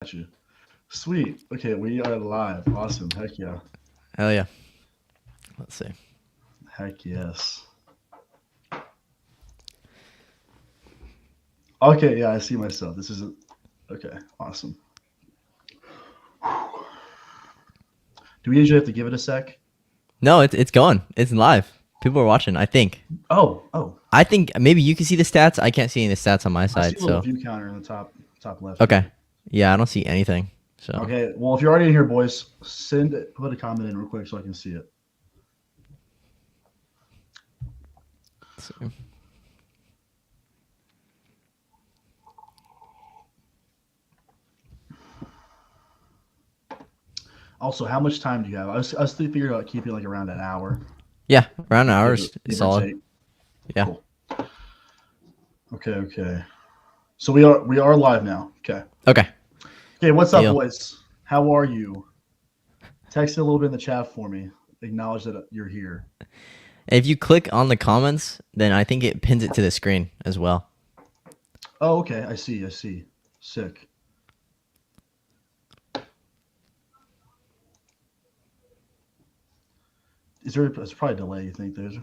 Got you. Sweet. Okay, we are live. Awesome. Heck yeah. Hell yeah. Let's see. Heck yes. Okay, yeah, I see myself. This is okay. Awesome. Do we usually have to give it a sec? No, it's going. It's live. People are watching. I think. Oh. I think maybe you can see the stats. I can't see any of the stats on my I see side. a little So view counter in the top left okay. here. Yeah, I don't see anything. So Okay. Well, if you're already in here, boys, put a comment in real quick so I can see it. let's see. Also, how much time do you have? I was figuring out keeping like around an hour. Yeah, around an hour Give, is give or solid. take. Yeah. Cool. Okay. So we are live now. Okay. Okay. Okay, what's up, Deal. boys? How are you? Text it a little bit in the chat for me. Acknowledge that you're here. If you click on the comments, then I think it pins it to the screen as well. Oh, okay. I see. Sick. It's probably a delay, you think there's?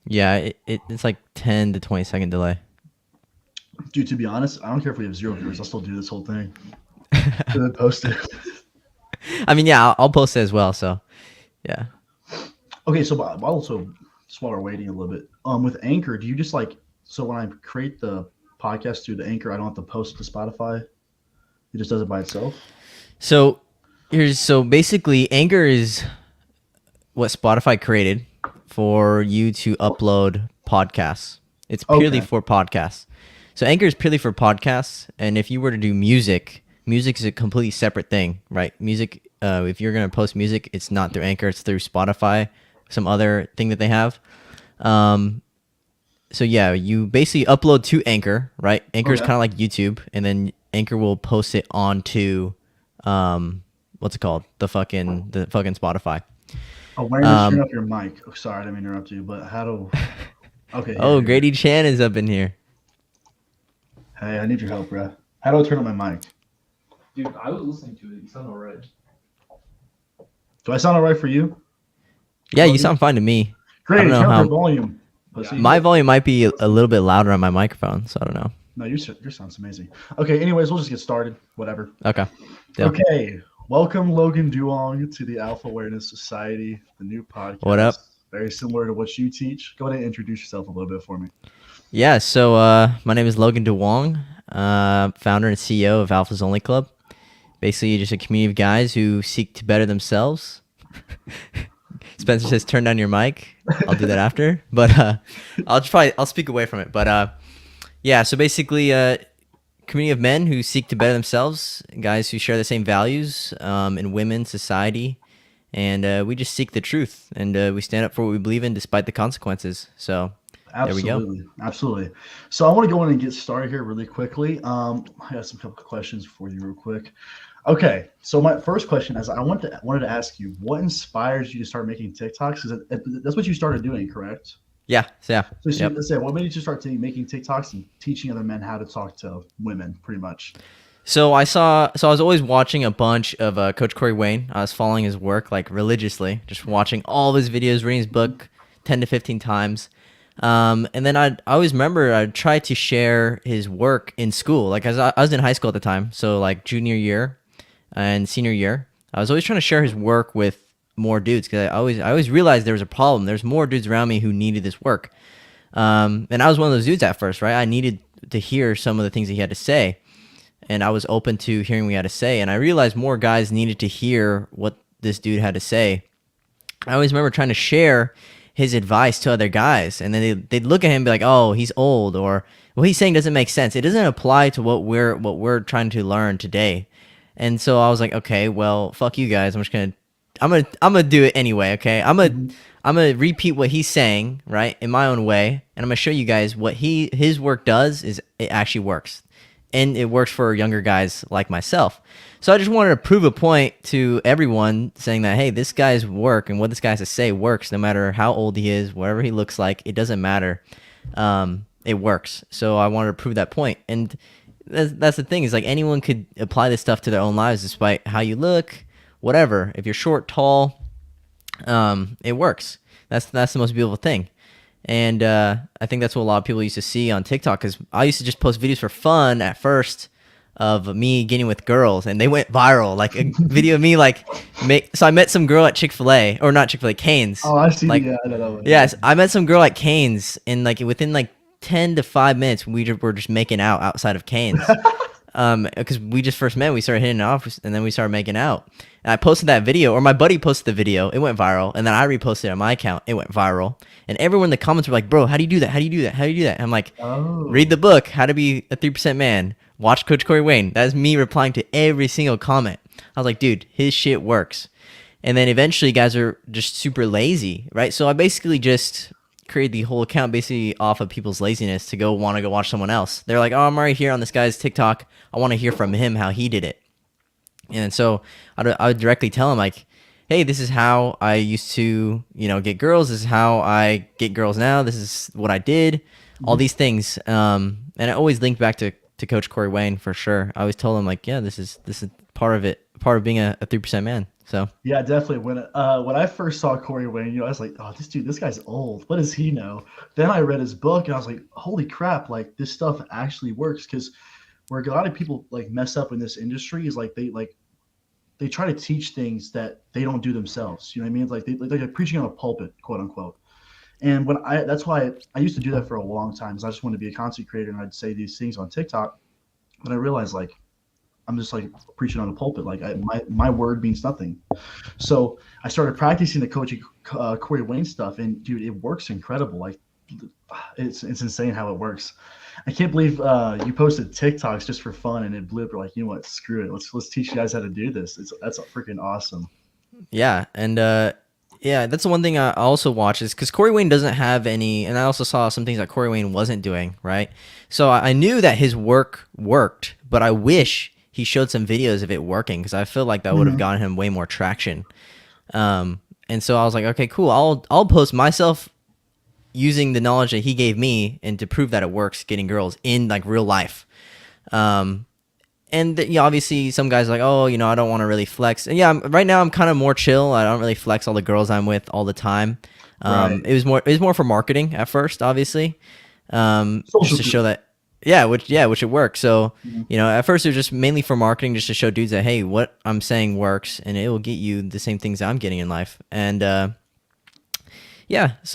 Yeah, it's like 10 to 20-second delay. Dude, to be honest, I don't care if we have 0 viewers. I'll still do this whole thing. And then post it. I mean, yeah, I'll post it as well. So yeah. Okay, so also, just while we're waiting a little bit, with Anchor, do you just so when I create the podcast through the Anchor, I don't have to post to Spotify? It just does it by itself? So basically Anchor is what Spotify created for you to upload podcasts. It's purely Okay. for podcasts. So Anchor is purely for podcasts, and if you were to do music is a completely separate thing, right? Music, if you're gonna post music, it's not through Anchor, it's through Spotify, some other thing that they have. So yeah, you basically upload to Anchor, right? Anchor is Okay. kind of like YouTube, and then Anchor will post it onto, what's it called? The fucking Spotify. Awareness, turn up your mic. Oh, sorry, I didn't mean to interrupt you, but how do? Okay, Oh, here. Grady Chan is up in here. Hey, I need your help, bro. How do I turn up my mic? Dude, I was listening to it. You sound alright. Do I sound alright for you? Yeah, you sound fine to me. I Great. don't know Turn up your how. volume. Pussy. My volume might be a little bit louder on my microphone, so I don't know. No, your sounds amazing. Okay, anyways, we'll just get started. Whatever. Okay. Deal. Okay, welcome Logan Duong to the Alpha Awareness Society, the new podcast. What up? Very similar to what you teach. Go ahead and introduce yourself a little bit for me. Yeah, so my name is Logan Duong, founder and CEO of Alpha's Only Club. Basically, just a community of guys who seek to better themselves. Spencer says, "Turn down your mic." I'll do that after, but I'll speak away from it. But yeah, so basically, community of men who seek to better themselves, guys who share the same values in women, society, and we just seek the truth, and we stand up for what we believe in despite the consequences. So there we go. Absolutely. So I want to go in and get started here really quickly. I got some couple of questions for you real quick. Okay, so my first question is I wanted to ask you, what inspires you to start making TikToks? Because that's what you started doing, correct? Yeah. So Yep. let's say, what made you to start making TikToks and teaching other men how to talk to women, pretty much? So I was always watching a bunch of Coach Corey Wayne. I was following his work like religiously, just watching all of his videos, reading his book 10 to 15 times. And then I always remember I tried to share his work in school. Like I was in high school at the time, so like junior year and senior year, I was always trying to share his work with more dudes because I always realized there was a problem. There's more dudes around me who needed this work. And I was one of those dudes at first, right? I needed to hear some of the things he had to say, and I was open to hearing what he had to say. And I realized more guys needed to hear what this dude had to say. I always remember trying to share his advice to other guys, and then they'd look at him and be like, "Oh, he's old," or "What he's saying doesn't make sense. It doesn't apply to what we're trying to learn today." And so I was like, "Okay, well, fuck you guys. I'm gonna do it anyway. Okay, I'm gonna repeat what he's saying, right, in my own way, and I'm gonna show you guys what his work does is it actually works, and it works for younger guys like myself. So I just wanted to prove a point to everyone, saying that hey, this guy's work and what this guy has to say works, no matter how old he is, whatever he looks like, it doesn't matter. It works. So I wanted to prove that point, and that's the thing, is like anyone could apply this stuff to their own lives, despite how you look, whatever. If you're short, tall, it works. That's the most beautiful thing. And I think that's what a lot of people used to see on TikTok, because I used to just post videos for fun at first of me getting with girls, and they went viral. Like a video of me like so I met some girl at Chick-fil-A, or not Chick-fil-A, Cane's. Oh, I see. Like, Yeah, I don't know. yes, I met some girl at Cane's, and like within like 10 to 5 minutes were just making out outside of Cane's. Because we just first met, we started hitting it off, and then we started making out. And I posted that video, or my buddy posted the video, it went viral, and then I reposted it on my account, it went viral. And everyone in the comments were like, bro, how do you do that? How do you do that? How do you do that? And I'm like, Oh. read the book, How to Be a 3% Man. Watch Coach Corey Wayne. That's me replying to every single comment. I was like, dude, his shit works. And then eventually guys are just super lazy, right? So I basically just created the whole account basically off of people's laziness to want to go watch someone else. They're like, oh, I'm already here on this guy's TikTok. I want to hear from him how he did it. And so I would directly tell him like, hey, this is how I used to, get girls. This is how I get girls now. This is what I did. All these things. And I always linked back to Coach Corey Wayne for sure. I always told him like, yeah, this is part of it, part of being a 3% man. So Yeah, definitely. When I first saw Corey Wayne, I was like, oh, this guy's old. What does he know? Then I read his book, and I was like, holy crap! Like this stuff actually works. Because where a lot of people like mess up in this industry is like they try to teach things that they don't do themselves. You know what I mean? It's like they're preaching on a pulpit, quote unquote. And that's why I used to do that for a long time. Because I just wanted to be a content creator, and I'd say these things on TikTok. But I realized like I'm just like preaching on the pulpit. Like my word means nothing. So I started practicing the coaching Corey Wayne stuff, and dude, it works incredible. Like it's insane how it works. I can't believe you posted TikToks just for fun, and it blew up. You're like, you know what? Screw it. Let's teach you guys how to do this. That's freaking awesome. yeah, and yeah, that's the one thing I also watch, is because Corey Wayne doesn't have any, and I also saw some things that Corey Wayne wasn't doing, right? So I knew that his work worked, but I wish he showed some videos of it working, because I feel like that would have gotten him way more traction. And so I was like, okay, cool. I'll post myself using the knowledge that he gave me, and to prove that it works getting girls in like real life. And obviously some guys are like, oh, I don't want to really flex. And yeah, right now I'm kind of more chill. I don't really flex all the girls I'm with all the time. Right. It was more for marketing at first, obviously, just to show that, which it worked. So, at first it was just mainly for marketing, just to show dudes that, hey, what I'm saying works, and it will get you the same things I'm getting in life. And so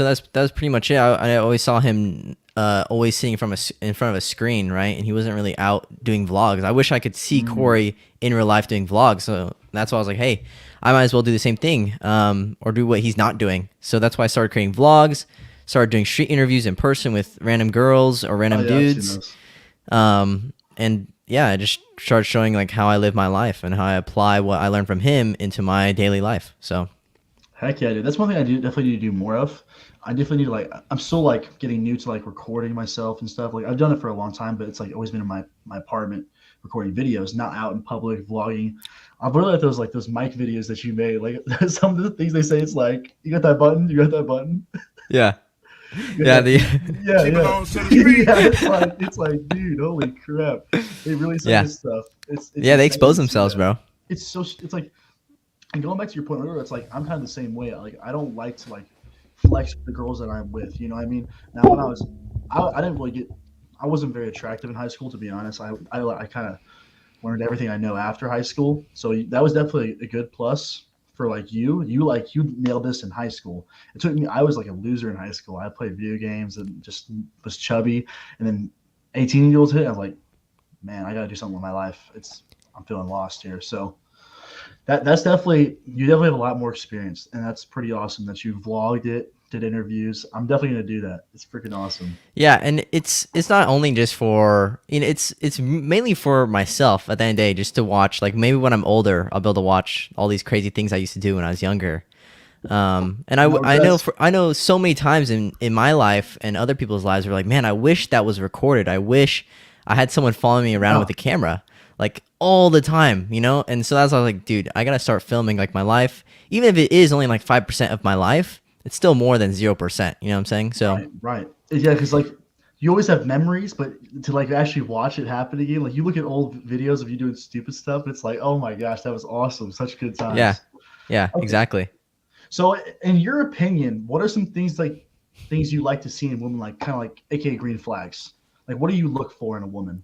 that was pretty much it. I always saw him always sitting in front of a screen, right? And he wasn't really out doing vlogs. I wish I could see Corey in real life doing vlogs. So that's why I was like, hey, I might as well do the same thing, or do what he's not doing. So that's why I started creating vlogs, started doing street interviews in person with random girls or random dudes. And yeah, I just started showing like how I live my life and how I apply what I learned from him into my daily life. So Heck yeah, dude. That's one thing I definitely need to do more of. I definitely need to I'm still like getting new to like recording myself and stuff. Like I've done it for a long time, but it's like always been in my apartment recording videos, not out in public vlogging. I've really like those mic videos that you made. Like some of the things they say, it's like, you got that button, yeah. Yeah, The yeah. Yeah, it's like, dude, holy crap. They really say this stuff. It's they expose themselves, bro. It's like, and going back to your point earlier, it's like I'm kind of the same way. Like I don't like to like flex with the girls that I'm with. You know what I mean? Now when I didn't really I wasn't very attractive in high school, to be honest. I kind of learned everything I know after high school, so that was definitely a good plus for like you. You nailed this in high school. It took me. I was like a loser in high school. I played video games and just was chubby. And then 18-year-olds hit. I was like, man, I got to do something with my life. I'm feeling lost here. So. That's you definitely have a lot more experience, and that's pretty awesome that you vlogged it, did interviews. I'm definitely gonna do that. It's freaking awesome. Yeah, and it's not only just for it's mainly for myself at the end of the day, just to watch. Like maybe when I'm older, I'll be able to watch all these crazy things I used to do when I was younger. And I know so many times in my life and other people's lives were like, man, I wish that was recorded. I wish I had someone following me around with a camera. Like all the time, And so that's why I was like, dude, I got to start filming like my life. Even if it is only like 5% of my life, it's still more than 0%. You know what I'm saying? So Right. Yeah. Cause like you always have memories, but to like actually watch it happen again, like you look at old videos of you doing stupid stuff, and it's like, oh my gosh, that was awesome, such good Yeah. times. Yeah, Okay, exactly. so in your opinion, what are some things you like to see in women, like kind of like AKA green flags? Like, what do you look for in a woman?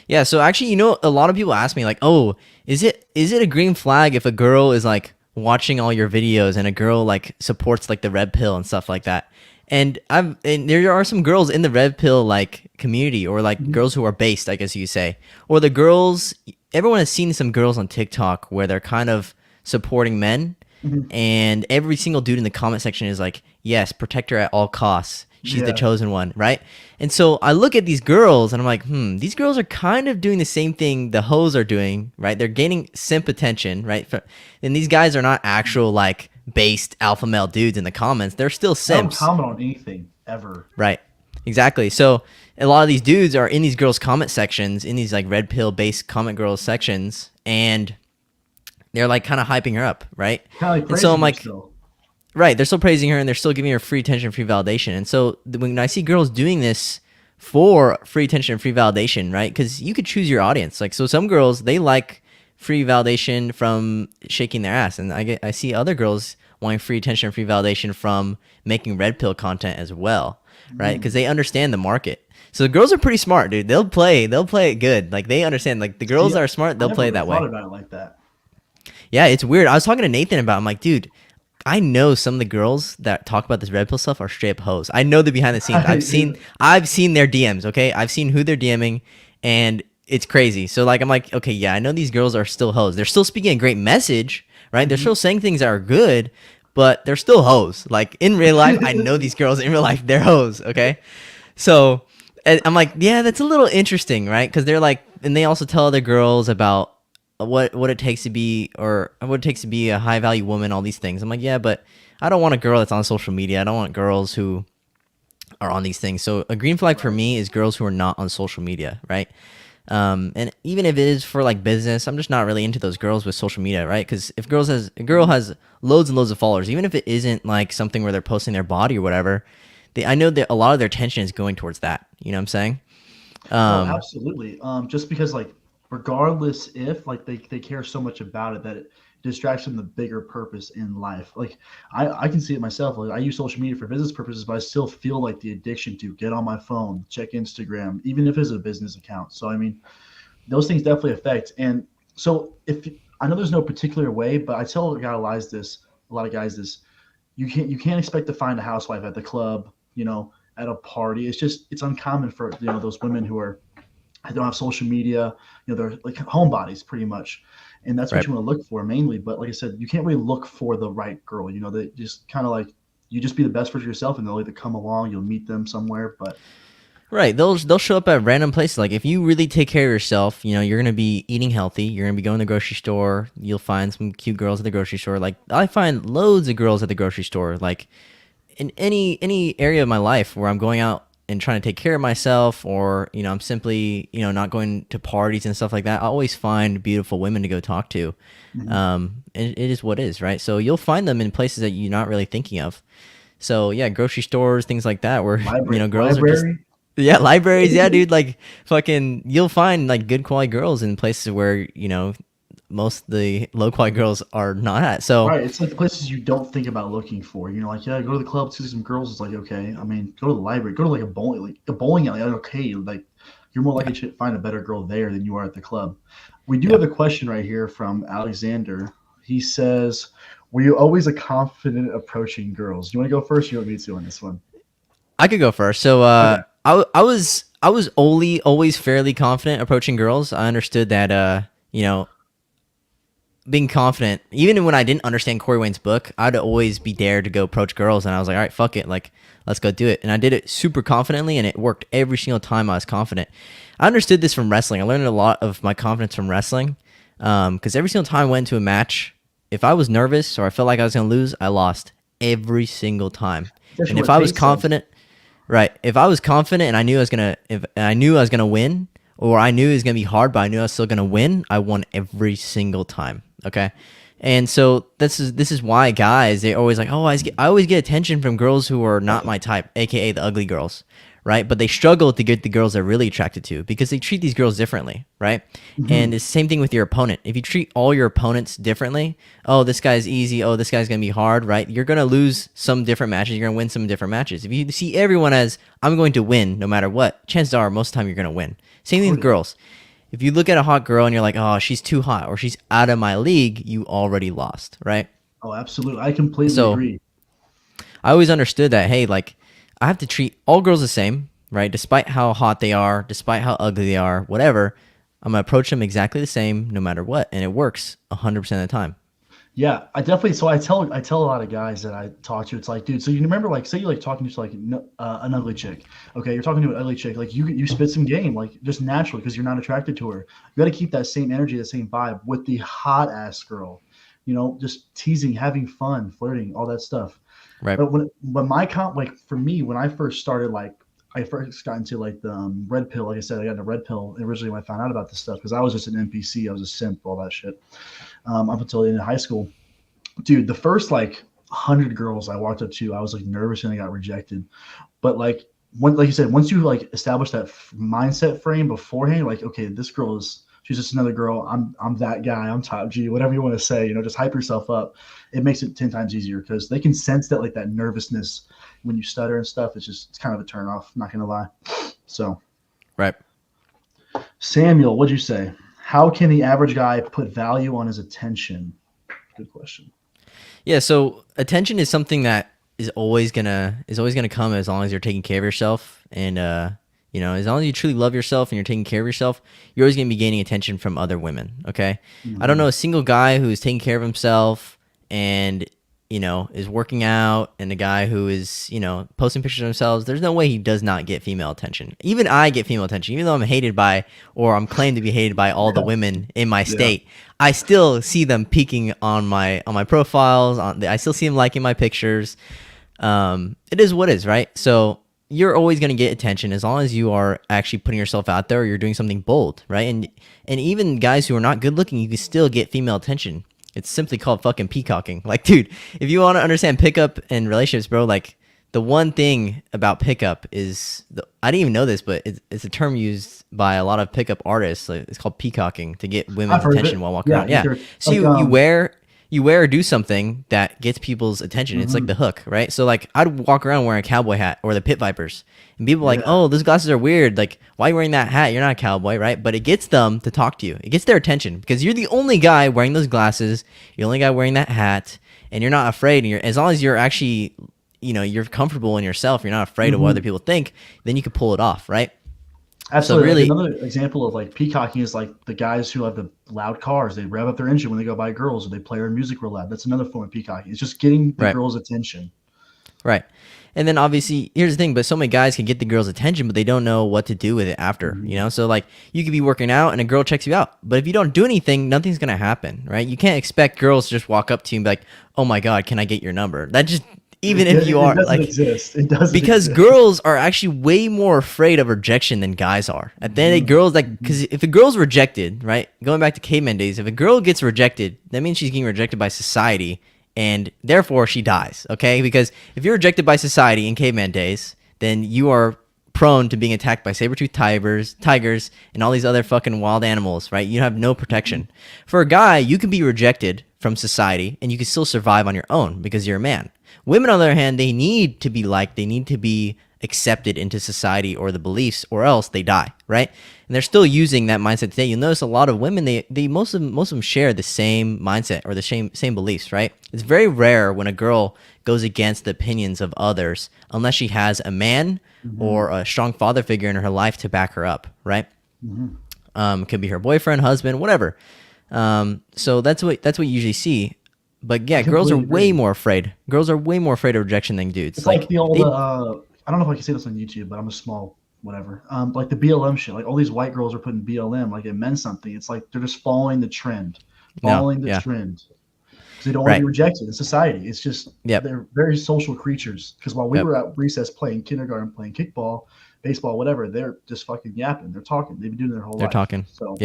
Yeah, so actually, a lot of people ask me like, "Oh, is it a green flag if a girl is like watching all your videos and a girl like supports like the red pill and stuff like that?" And there are some girls in the red pill like community, or like Mhm. girls who are based, I guess you say, or the girls. Everyone has seen some girls on TikTok where they're kind of supporting men, Mhm. and every single dude in the comment section is like, "Yes, protect her at all costs. She's the Yeah. chosen one," right? And so I look at these girls and I'm like, these girls are kind of doing the same thing the hoes are doing, right? They're gaining simp attention, right? And these guys are not actual like based alpha male dudes in the comments. They're still I don't simps, comment on anything ever. right? Exactly. So a lot of these dudes are in these girls' comment sections, in these like red pill based comment girls sections, and they're like kind of hyping her up, right? Kind of like And so I'm praising like, yourself. right, they're still praising her and they're still giving her free attention, free validation. And so when I see girls doing this for free attention and free validation, right? Because you could choose your audience. Like, so some girls, they like free validation from shaking their ass, and I see other girls wanting free attention and free validation from making red pill content as well, right? Because Mm. they understand the market. So the girls are pretty smart, dude. They'll play it good. Like they understand. Like the girls See, that are smart, I they'll never play it really that thought way. about it like that. Yeah, it's weird. I was talking to Nathan about it. I'm like, dude, I know some of the girls that talk about this red pill stuff are straight up hoes. I know the behind the scenes. I've Yeah. seen I've seen their DMs, okay? I've seen who they're DMing, and it's crazy. So like I'm like, okay, yeah, I know these girls are still hoes. They're still speaking a great message, right? They're Mhm. still saying things that are good, but they're still hoes. Like in real life, I know these girls in real life, they're hoes, okay? So and I'm like, yeah, that's a little interesting, right? Because they're like, and they also tell other girls about what it takes to be, or what it takes to be a high value woman. All these things. I'm like, yeah, but I don't want a girl that's on social media. I don't want girls who are on these things. So a green flag for Right. me is girls who are not on social media, right? And even if it is for like business, I'm just not really into those girls with social media, right? Because if a girl has loads and loads of followers, even if it isn't like something where they're posting their body or whatever, I know that a lot of their attention is going towards that. You know what I'm saying? Oh, Um, absolutely. Just because like regardless if like they care so much about it that it distracts from the bigger purpose in life. Like I can see it myself. Like I use social media for business purposes, but I still feel like the addiction to get on my phone, check Instagram, even if it's a business account. So I mean, those things definitely affect. And so if I know there's no particular way, but I tell a lot of guys this, you can't expect to find a housewife at the club, at a party. It's uncommon for those women who are don't have social media, they're like homebodies pretty much, and that's what right. you want to look for mainly. But like I said, you can't really look for the right girl. They just kind of like you just be the best version of yourself, and they'll either come along, you'll meet them somewhere. But Right. They'll show up at random places. Like if you really take care of yourself, you're gonna be eating healthy. You're gonna be going to the grocery store. You'll find some cute girls at the grocery store. Like I find loads of girls at the grocery store. Like in any area of my life where I'm going out and trying to take care of myself, or I'm simply not going to parties and stuff like that, I always find beautiful women to go talk to. mhm. And it is what it is, right? So you'll find them in places that you're not really thinking of. So yeah, grocery stores, things like that, where girls are just, Library. yeah, libraries, yeah, dude, like fucking you'll find like good quality girls in places where most of the low quality girls are not at. So Right, it's like the places you don't think about looking for. Like, yeah, go to the club, see some girls. It's like, okay. I mean, go to the library, go to like a bowling alley. Like, okay, like you're more yeah, likely to find a better girl there than you are at the club. We do yeah, have a question right here from Alexander. He says, "Were you always a confident approaching girls?" You want to go first? Or you want me to on this one? I could go first. So Okay. I was only always fairly confident approaching girls. I understood that being confident, even when I didn't understand Corey Wayne's book, I'd always be dared to go approach girls, and I was like, all right, fuck it, like let's go do it. And I did it super confidently, and it worked every single time I was confident. I understood this from wrestling. I learned a lot of my confidence from wrestling, because every single time I went into a match, if I was nervous or I felt like I was gonna lose, I lost every single time. It's actually And if what I was Tate said. confident, right, if I was confident and I knew I was gonna win, or I knew it was gonna be hard, but I knew I was still gonna win, I won every single time. Okay. And so this is why guys, they always like, oh, I always get attention from girls who are not my type, aka the ugly girls, right? But they struggle to get the girls they're really attracted to because they treat these girls differently, right? And it's the same thing with your opponent. If you treat all your opponents differently, oh, this guy's easy, oh, this guy's gonna be hard, right? You're gonna lose some different matches, you're gonna win some different matches. If you see everyone as I'm going to win no matter what, chances are most of the time you're gonna win. Same thing with girls. If you look at a hot girl and you're like, oh, she's too hot or she's out of my league, you already lost, right? Oh, absolutely. I completely So agree. I always understood that, hey, like, I have to treat all girls the same, right? Despite how hot they are, despite how ugly they are, whatever, I'm going to approach them exactly the same no matter what. And it works 100% of the time. Yeah, I definitely. So I tell a lot of guys that I talk to. It's like, dude. So you remember, like, say you're like talking to like an ugly chick. Okay, you're talking to an ugly chick. Like you spit some game, like just naturally because you're not attracted to her. You got to keep that same energy, that same vibe with the hot ass girl. You know, just teasing, having fun, flirting, all that stuff. Right. But when my comp, like for me, when I first started, like I first got into like the red pill. Like I said, I got into red pill originally when I found out about this stuff because I was just an NPC. I was a simp, all that shit. Up until the end of high school, dude. The first like 100 girls I walked up to, I was like nervous and I got rejected. But like like you said, once you like establish that mindset frame beforehand, like okay, this girl is she's just another girl. I'm that guy. I'm top G. Whatever you want to say, just hype yourself up. It makes it 10 times easier because they can sense that like that nervousness when you stutter and stuff. It's kind of a turn off. Not gonna lie. So, Right. Samuel, what'd you say? How can the average guy put value on his attention? Good question. Yeah, so attention is something that is always gonna come as long as you're taking care of yourself, and as long as you truly love yourself and you're taking care of yourself, you're always gonna be gaining attention from other women. Okay, I don't know a single guy who's taking care of himself and is working out, and a guy who is posting pictures of themselves. There's no way he does not get female attention. Even I get female attention, even though I'm hated by, or I'm claimed to be hated by all the women in my state. I still see them peeking on my profiles. I still see them liking my pictures. It is what it is, right? So you're always going to get attention as long as you are actually putting yourself out there or you're doing something bold, right? And even guys who are not good looking, you can still get female attention. It's simply called fucking peacocking. Like, dude, if you want to understand pickup and relationships, bro, like the one thing about pickup is, I didn't even know this, but it's a term used by a lot of pickup artists. Like, it's called peacocking to get women's attention while walking around. Yeah. So like, you wear or do something that gets people's attention. It's like the hook, right? So like I'd walk around wearing a cowboy hat or the Pit Vipers, and people are like, oh, those glasses are weird. Like, why are you wearing that hat? You're not a cowboy, right? But it gets them to talk to you. It gets their attention because you're the only guy wearing those glasses. You're the only guy wearing that hat, and you're not afraid. And as long as you're actually, you're comfortable in yourself, you're not afraid of what other people think, then you can pull it off, right? Absolutely. So really, another example of like peacocking is like the guys who have the loud cars. They rev up their engine when they go by girls, or they play their music real loud. That's another form of peacocking. It's just getting the girls' attention. Right. And then obviously, here's the thing, but so many guys can get the girl's attention, but they don't know what to do with it after, So like you could be working out and a girl checks you out, but if you don't do anything, nothing's going to happen, right? You can't expect girls to just walk up to you and be like, oh my God, can I get your number? That just, even if you are like, it doesn't because exist. girls are actually way more afraid of rejection than guys are. At the end of the day, girls because if a girl's rejected, right? Going back to caveman days, if a girl gets rejected, that means she's getting rejected by society, and therefore she dies. Okay, because if you're rejected by society in caveman days, then you are prone to being attacked by saber-toothed tigers, and all these other fucking wild animals, right? You have no protection. For a guy, you can be rejected from society, and you can still survive on your own because you're a man. Women, on the other hand, they need to be liked. They need to be accepted into society or the beliefs, or else they die, right? And they're still using that mindset today. You'll notice a lot of women, most of them share the same mindset or the same beliefs, right? It's very rare when a girl goes against the opinions of others unless she has a man or a strong father figure in her life to back her up, right? Could be her boyfriend, husband, whatever. So that's what you usually see. But yeah, girls are way more afraid. Girls are way more afraid of rejection than dudes. It's like the old, I don't know if I can say this on YouTube, but I'm a small whatever. Like the BLM shit. Like all these white girls are putting BLM like it meant something. It's like they're just following the trend. Trend. Because they don't want to be rejected in society. It's just they're very social creatures. Because while we were at recess playing kindergarten, playing kickball, baseball, whatever, they're just fucking yapping. They're talking. They've been doing it their whole life. They're talking. So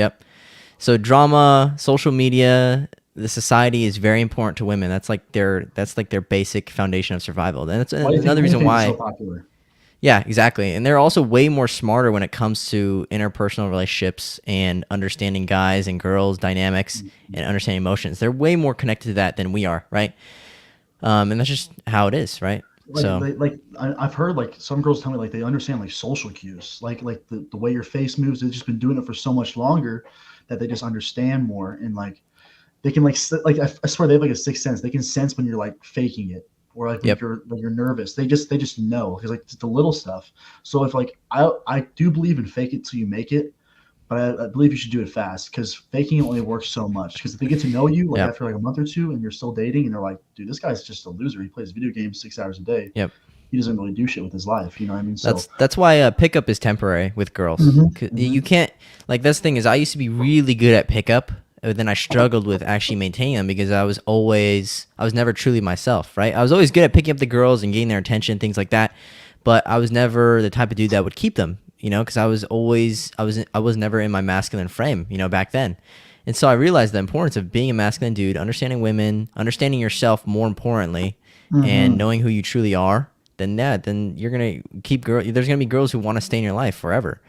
So drama, social media, the society is very important to women. That's like their basic foundation of survival. And that's another reason why. It's so popular? Yeah, exactly. And they're also way more smarter when it comes to interpersonal relationships and understanding guys and girls dynamics and understanding emotions. They're way more connected to that than we are, right? And that's just how it is, right? Like So, they like I've heard like some girls tell me like they understand like social cues, like the way your face moves. They've just been doing it for so much longer that they just understand more, and like they can like I swear they have like a sixth sense. They can sense when you're like faking it, or like yep. when you're nervous. They just know because like it's the little stuff. So if like I do believe in fake it till you make it, but I believe you should do it fast because faking it only works so much. Because if they get to know you like Yep. after like a month or two and you're still dating and they're like, dude, this guy's just a loser. He plays video games 6 hours a day. Yep. He doesn't really do shit with his life. You know what I mean? So That's why pickup is temporary with girls. mhm, 'Cause mhm. you can't like that's the thing is I used to be really good at pickup, but then I struggled with actually maintaining them because I was never truly myself, right? I was always good at picking up the girls and getting their attention, things like that, but I was never the type of dude that would keep them, because I was never in my masculine frame, back then. And so I realized the importance of being a masculine dude, understanding women, understanding yourself more importantly, and Mhm. knowing who you truly are. Then you're gonna keep There's gonna be girls who want to stay in your life forever.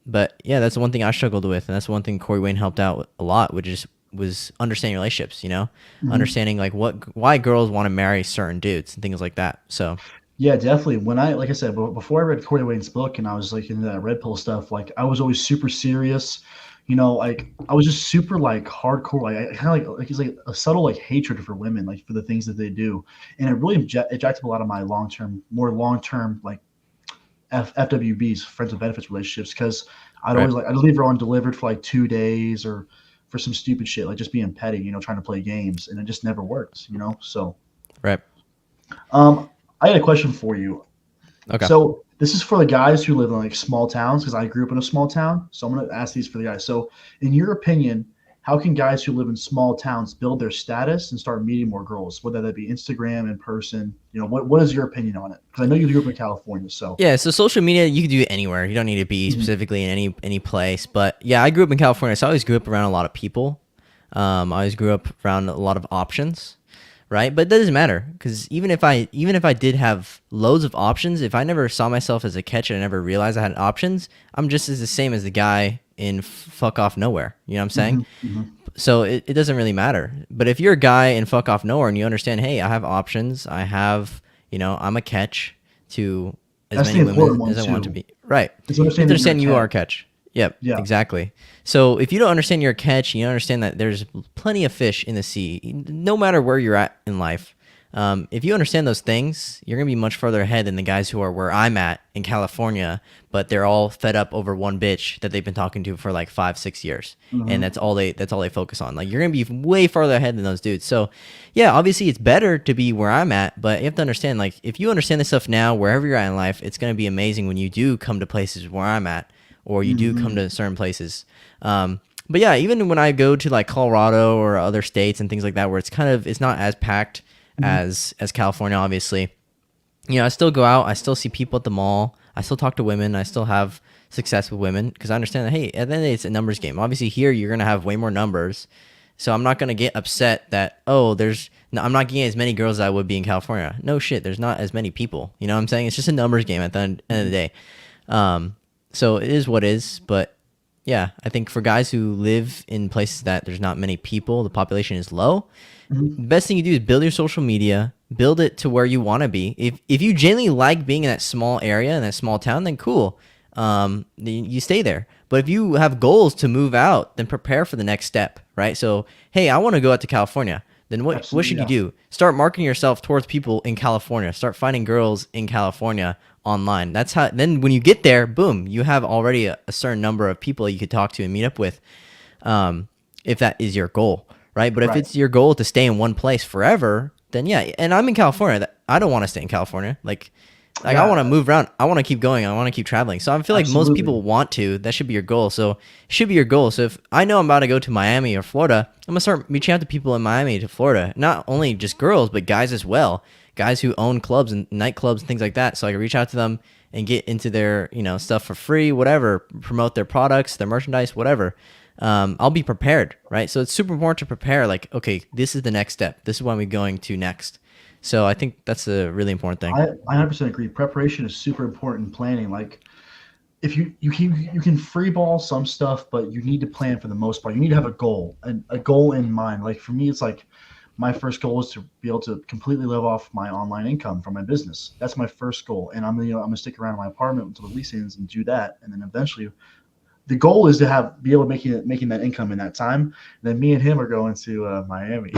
But yeah, that's the one thing I struggled with, and that's one thing Corey Wayne helped out with a lot, which was understanding relationships. Mhm. Understanding like why girls want to marry certain dudes and things like that. So Yeah, definitely. When I, like I said, before I read Corey Wayne's book and I was like into that Red Pill stuff, like I was always super serious. Like I was just super like hardcore. Like I kind of like it's like a subtle like hatred for women, like for the things that they do, and it really ejected a lot of my more long term like FWBs, friends with benefits relationships, because right, I'd leave her undelivered for like 2 days or for some stupid shit, like just being petty, trying to play games, and it just never worked. So, right, I had a question for you. okay. So this is for the guys who live in like small towns because I grew up in a small town. So I'm going to ask these for the guys. So, in your opinion, how can guys who live in small towns build their status and start meeting more girls, whether that be Instagram, in person? What is your opinion on it? Because I know you grew up in California, so. Yeah, so social media you can do it anywhere. You don't need to be Mhm. specifically in any place. But yeah, I grew up in California, so I always grew up around a lot of people. I always grew up around a lot of options, right? But that doesn't matter because even if I did have loads of options, if I never saw myself as a catch and I never realized I had options, I'm just as the same as the guy in fuck off nowhere. You know what I'm saying? Mhm. Mhm. So it doesn't really matter. But if you're a guy in fuck off nowhere and you understand, hey, I have options, I'm a catch to as That's the many important women one as I want to too. be. Right. It's You have to understanding that you're a understand you are a catch. catch. Yep, Yeah. exactly. So if you don't understand you're a catch, you don't understand that there's plenty of fish in the sea, no matter where you're at in life. If you understand those things, you're gonna be much further ahead than the guys who are where I'm at in California, but they're all fed up over one bitch that they've been talking to for like 5-6 years, and Hmm. that's all they focus on. Like you're gonna be way farther ahead than those dudes. So, yeah, obviously it's better to be where I'm at, but you have to understand like if you understand this stuff now, wherever you're at in life, it's gonna be amazing when you do come to places where I'm at, or you do come Hmm. to certain places. But yeah, even when I go to like Colorado or other states and things like that, where it's not as packed Hmm. as California, obviously. I still go out. I still see people at the mall. I still talk to women. I still have success with women because I understand that, hey, at the end of the day, it's a numbers game. Obviously, here you're going to have way more numbers. So I'm not going to get upset that, oh, no, I'm not getting as many girls as I would be in California. No shit. There's not as many people. You know what I'm saying? It's just a numbers game at the end of the day. So it is what it is. But yeah, I think for guys who live in places that there's not many people, the population is low, Hmm. best thing you do is build your social media, build it to where you want to be. If you genuinely like being in that small area in that small town, then cool. Then you stay there. But if you have goals to move out, then prepare for the next step, right? So, hey, I want to go out to California. Then what Absolutely, should you yeah. do? Start marketing yourself towards people in California. Start finding girls in California online. That's how. Then when you get there, boom, you have already a certain number of people you could talk to and meet up with, if that is your goal, right? But if Right. it's your goal to stay in one place forever, then yeah. And I'm in California. I don't want to stay in California. Like I want to Yeah. move around. I want to keep going. I want to keep traveling. So I feel like most Absolutely. people want to. That should be your goal. So it should be your goal. So if I know I'm about to go to Miami or Florida, I'm gonna start reaching out to people in Miami to Florida. Not only just girls, but guys as well. Guys who own clubs and nightclubs and things like that. So I can reach out to them and get into their stuff for free, whatever. Promote their products, their merchandise, whatever. I'll be prepared, right? So it's super important to prepare. Like, okay, this is the next step. This is what I'm going to next. So I think that's a really important thing. I 100% agree. Preparation is super important in planning. Like if you can free ball some stuff, but you need to plan for the most part. You need to have a goal and a goal in mind. Like for me, it's like my first goal is to be able to completely live off my online income from my business. That's my first goal, and I'm gonna stick around in my apartment until the lease ends and do that, and then eventually the goal is to be able to making that income in that time. And then me and him are going to Miami.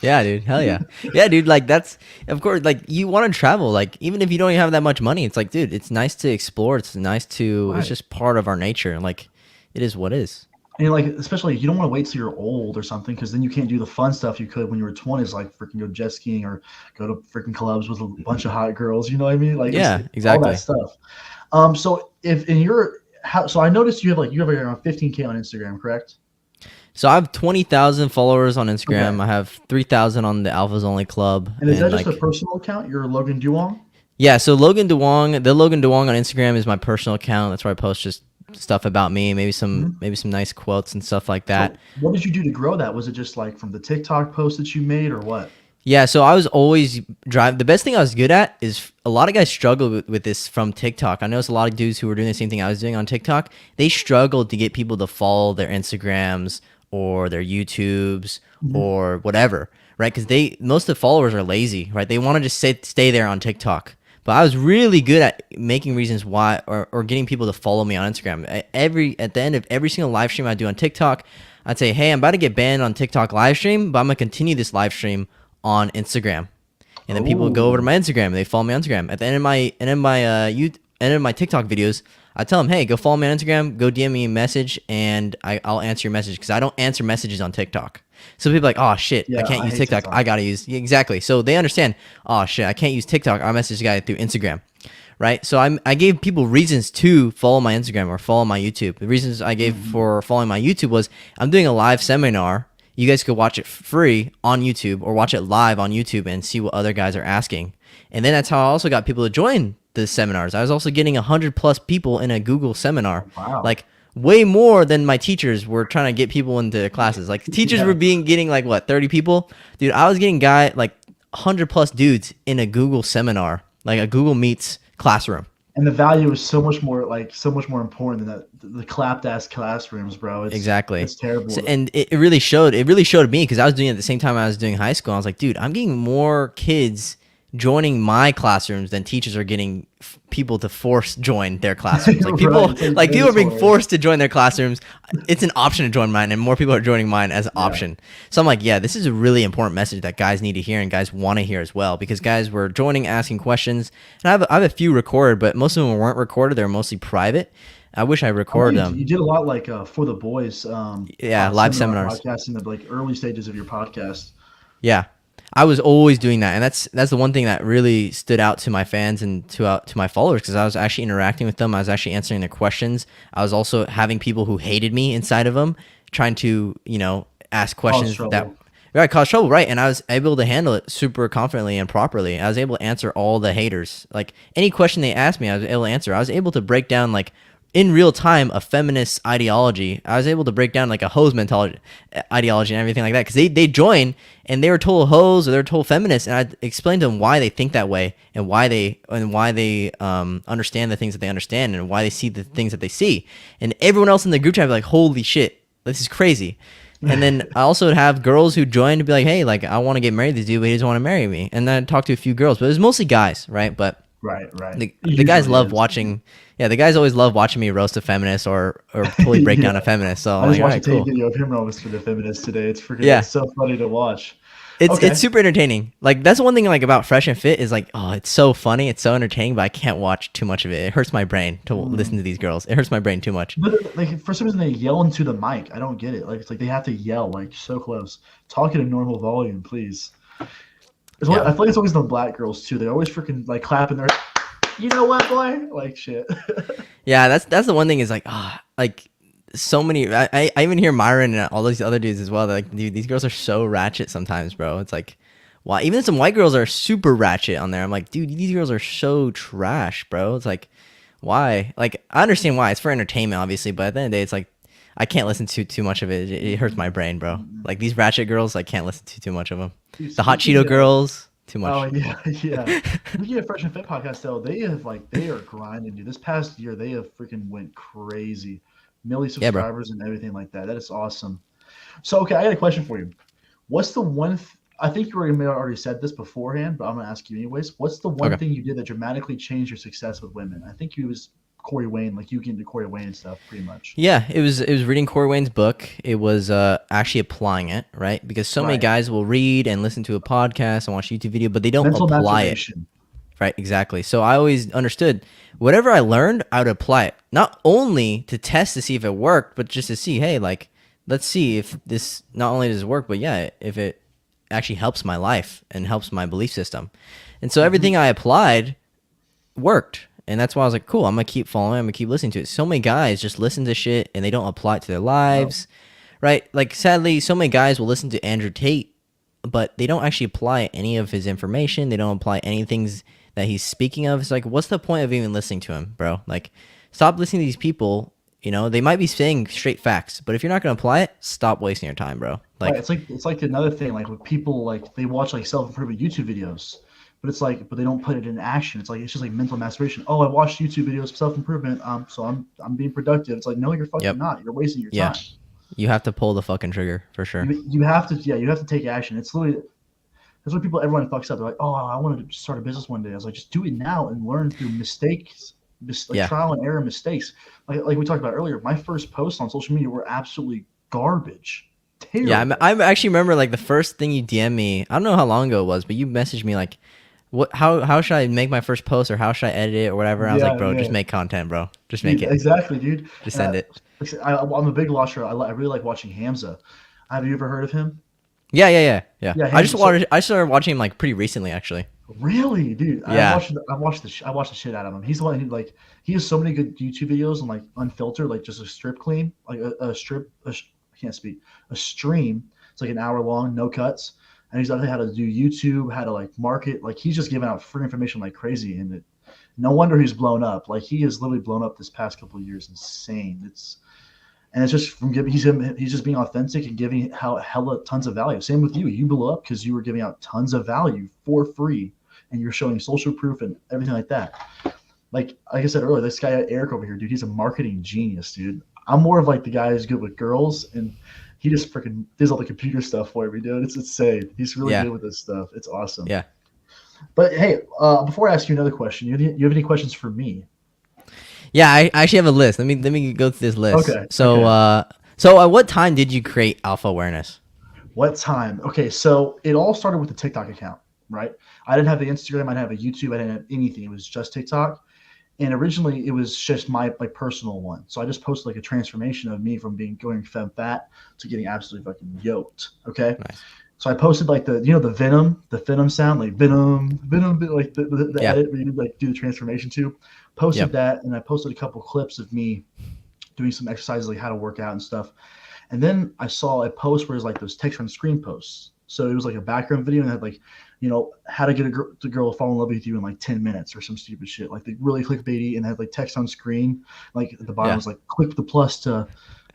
Yeah, dude. Hell yeah. Yeah, dude. Like that's of course like you want to travel. Like even if you don't even have that much money, it's like, dude, it's nice to explore. It's nice to. It's Right. just part of our nature. Like it is what is. And like, especially you don't want to wait till you're old or something, because then you can't do the fun stuff you could when you were 20s, like freaking go jet skiing or go to freaking clubs with a bunch of hot girls. You know what I mean? Like Yeah, all that exactly. stuff. So if in your so I noticed you have around 15K on Instagram, correct? So I have 20,000 followers on Okay. Instagram. I have 3,000 on the Alphas Only Club, And is and that just a like personal account? You're Logan Duong? yeah. So Logan Duong, the Logan Duong on Instagram is my personal account. That's where I post just stuff about me, Mhm. maybe some nice quotes and stuff like that. So what did you do to grow that? Was it just like from the TikTok post that you made or what? Yeah, so I was always drive. The best thing I was good at is a lot of guys struggle with this from TikTok. I noticed a lot of dudes who were doing the same thing I was doing on TikTok. They struggled to get people to follow their Instagrams or their YouTubes Mhm. or whatever, right? Because they most of the followers are lazy, right? They want to just stay there on TikTok. But I was really good at making reasons why or getting people to follow me on Instagram. At the end of every single live stream I do on TikTok, I'd say, "Hey, I'm about to get banned on TikTok live stream, but I'm gonna continue this live stream on Instagram." And then people would go over to Oh, my Instagram and they follow me on Instagram. At the end of my TikTok videos, I tell them, "Hey, go follow me on Instagram, go DM me a message, and I'll answer your message because I don't answer messages on TikTok." So people are like, "Oh shit, I yeah, can't I use hate TikTok. I TikTok. gotta use." Yeah, exactly. So they understand. Oh shit, I can't use TikTok. I message the guy through Instagram, right? So I gave people reasons to follow my Instagram or follow my YouTube. The reasons I gave Mhm. for following my YouTube was I'm doing a live seminar. You guys could watch it free on YouTube or watch it live on YouTube and see what other guys are asking. And then that's how I also got people to join the seminars. I was also getting 100+ people in a Google seminar, Wow. like way more than my teachers were trying to get people into classes. Like teachers were Yeah. being getting like what 30 people, dude. I was getting like 100+ dudes in a Google seminar, like a Google Meets classroom. And the value is so much more important than that the clapped ass classrooms, bro. Exactly. It's So, terrible. and it really showed. It really showed me because I was doing it at the same time I was doing high school. I was like, dude, I'm getting more kids joining my classrooms than teachers are getting people to force join their classrooms. Right. It's like Like people are being mandatory. forced to join their classrooms. It's an option to join mine, and more people are joining mine as an Yeah. option. So I'm like, yeah, this is a really important message that guys need to hear and guys want to hear as well because guys were joining, asking questions, and I have a few recorded, but most of them weren't recorded. They're mostly private. I wish I I know recorded them. you did a lot like for the boys Yeah, live seminar seminars. podcast in the like early stages of your podcast. Yeah. I was always doing that, and that's the one thing that really stood out to my fans and to my followers because I was actually interacting with them. I was actually answering their questions. I was also having people who hated me inside of them trying to ask Cause questions that trouble. right cause trouble, right? And I was able to handle it super confidently and properly. I was able to answer all the haters. Like any question they asked me, I was able to answer. I was able to break down like in real time a feminist ideology. I was able to break down like a hose mentality ideology and everything like that because they join and they were told hoes or they were told feminists, and I explained to them why they think that way and why they understand the things that they understand and why they see the things that they see, and everyone else in the group chat would be like, holy shit, this is crazy. And then I also would have girls who joined to be like, hey, like I want to get married to this dude, but he doesn't want to marry me. And then I'd talk to a few girls, but it was mostly guys, right? But Right, right. the It guys usually love is. watching. Yeah, the guys always love watching me roast a feminist or totally break down Yeah. a feminist. So I I'm just like, all watched a right, take cool. video of him roast for the feminists today. Yeah, It's so funny to watch. it's Okay. super entertaining. Like that's one thing like about Fresh and Fit is like, oh, it's so funny, it's so entertaining, but I can't watch too much of it. It hurts my brain to listen Mm. to these girls. It hurts my brain too much. But like for some reason they yell into the mic. I don't get it. Like it's like they have to yell like so close. Talk at a normal volume, please. Yeah. I feel like it's always the black girls too. They're always freaking like clapping their. You know what, boy? Like shit. Yeah, that's the one thing is like like so many. I even hear Myron and all these other dudes as well. They're like, dude, these girls are so ratchet sometimes, bro. It's like, why? Even some white girls are super ratchet on there. I'm like, dude, these girls are so trash, bro. It's like, why? Like, I understand why. It's for entertainment, obviously, but at the end of the day, it's like I can't listen to too much of it. It hurts my brain, bro. Like these ratchet girls, I can't listen to too much of them. Dude, The hot Cheeto girls. too Oh much. yeah, yeah. Looking at Fresh and Fit podcast though, they are grinding, dude. This past year, they have freaking went crazy, million Yeah, bro. subscribers and everything like that. That is awesome. So okay, I got a question for you. What's the one? I think you already may have already said this beforehand, but I'm gonna ask you anyways. What's the one Okay. thing you did that dramatically changed your success with women? I think it was Corey Wayne, like you get into Corey Wayne and stuff, pretty much. Yeah, it was reading Corey Wayne's book. It was actually applying it, right? Because so many Right. guys will read and listen to a podcast and watch a YouTube video, but they don't Mental apply it. masturbation. Right, exactly. So I always understood whatever I learned, I would apply it. Not only to test to see if it worked, but just to see, hey, like, let's see if this not only does it work, but yeah, if it actually helps my life and helps my belief system. And so Hmm. everything I applied worked. And that's why I was like, cool, I'm going to keep following, I'm going to keep listening to it. So many guys just listen to shit and they don't apply it to their No. lives, right? Like, sadly, so many guys will listen to Andrew Tate, but they don't actually apply any of his information. They don't apply any things that he's speaking of. It's like, what's the point of even listening to him, bro? Like, stop listening to these people. You know, they might be saying straight facts, but if you're not going to apply it, stop wasting your time, bro. Right. Like, It's like another thing. Like with people, like they watch like self improvement YouTube videos, but it's like, but they don't put it in action. It's like it's just like mental masturbation. Oh, I watched YouTube videos of self improvement. So I'm being productive. It's like no, you're fucking yep, not. You're wasting your yeah, time. you have to pull the fucking trigger for sure. You have to, yeah, you have to take action. It's literally that's what everyone fucks up. They're like, oh, I wanted to start a business one day. I was like, just do it now and learn through mistakes, like Yeah, trial and error mistakes. Like we talked about earlier, my first posts on social media were absolutely garbage, yeah. terrible. I actually remember like the first thing you DM me. I don't know how long ago it was, but you messaged me like, "What? How should I make my first post, or how should I edit it, or whatever?" And I was like, Yeah, "Bro, just yeah. make content, bro. Just make Dude, it. exactly, dude. Just And send it." I'm a big watcher. I really like watching Hamza. Have you ever heard of him? Yeah. Yeah, I just Hamza. So watched. I started watching him like pretty recently, actually. really, dude, Yeah. I watched the shit out of him. He's the one who like he has so many good YouTube videos and like unfiltered, like just a strip clean, like I can't speak a stream. It's like an hour long, no cuts, and he's like how to do YouTube, how to like market. Like he's just giving out free information like crazy, and no wonder he's blown up. Like he has literally blown up this past couple of years. Insane. It's just from giving he's just being authentic and giving how hella tons of value. Same with you. You blew up because you were giving out tons of value for free, and you're showing social proof and everything like that. Like I said earlier, this guy Eric over here, dude, he's a marketing genius, dude. I'm more of like the guy who's good with girls, and he just freaking does all the computer stuff for me, dude. It's insane. He's really Yeah. good with this stuff. It's awesome. Yeah. But hey, before I ask you another question, you have any questions for me? Yeah. I actually have a list. Let me go through this list. Okay. So Okay. so at what time did you create Alpha Awareness? What time? Okay, so it all started with the TikTok account, right? I didn't have the Instagram, I didn't have a YouTube, I didn't have anything. It was just TikTok. And originally it was just my personal one. So I just posted like a transformation of me from being going fat to getting absolutely fucking yoked. Okay. Nice. So I posted like the venom sound, like venom, like the Yeah. edit where you like do the transformation to. Posted Yep. that, and I posted a couple clips of me doing some exercises, like how to work out and stuff. And then I saw a post where it was like those text on screen posts. So it was like a background video and it had like, how to get the girl to fall in love with you in like 10 minutes or some stupid shit. Like they really clickbaity and had like text on screen. Like at the bottom Yeah. was like, click the plus to,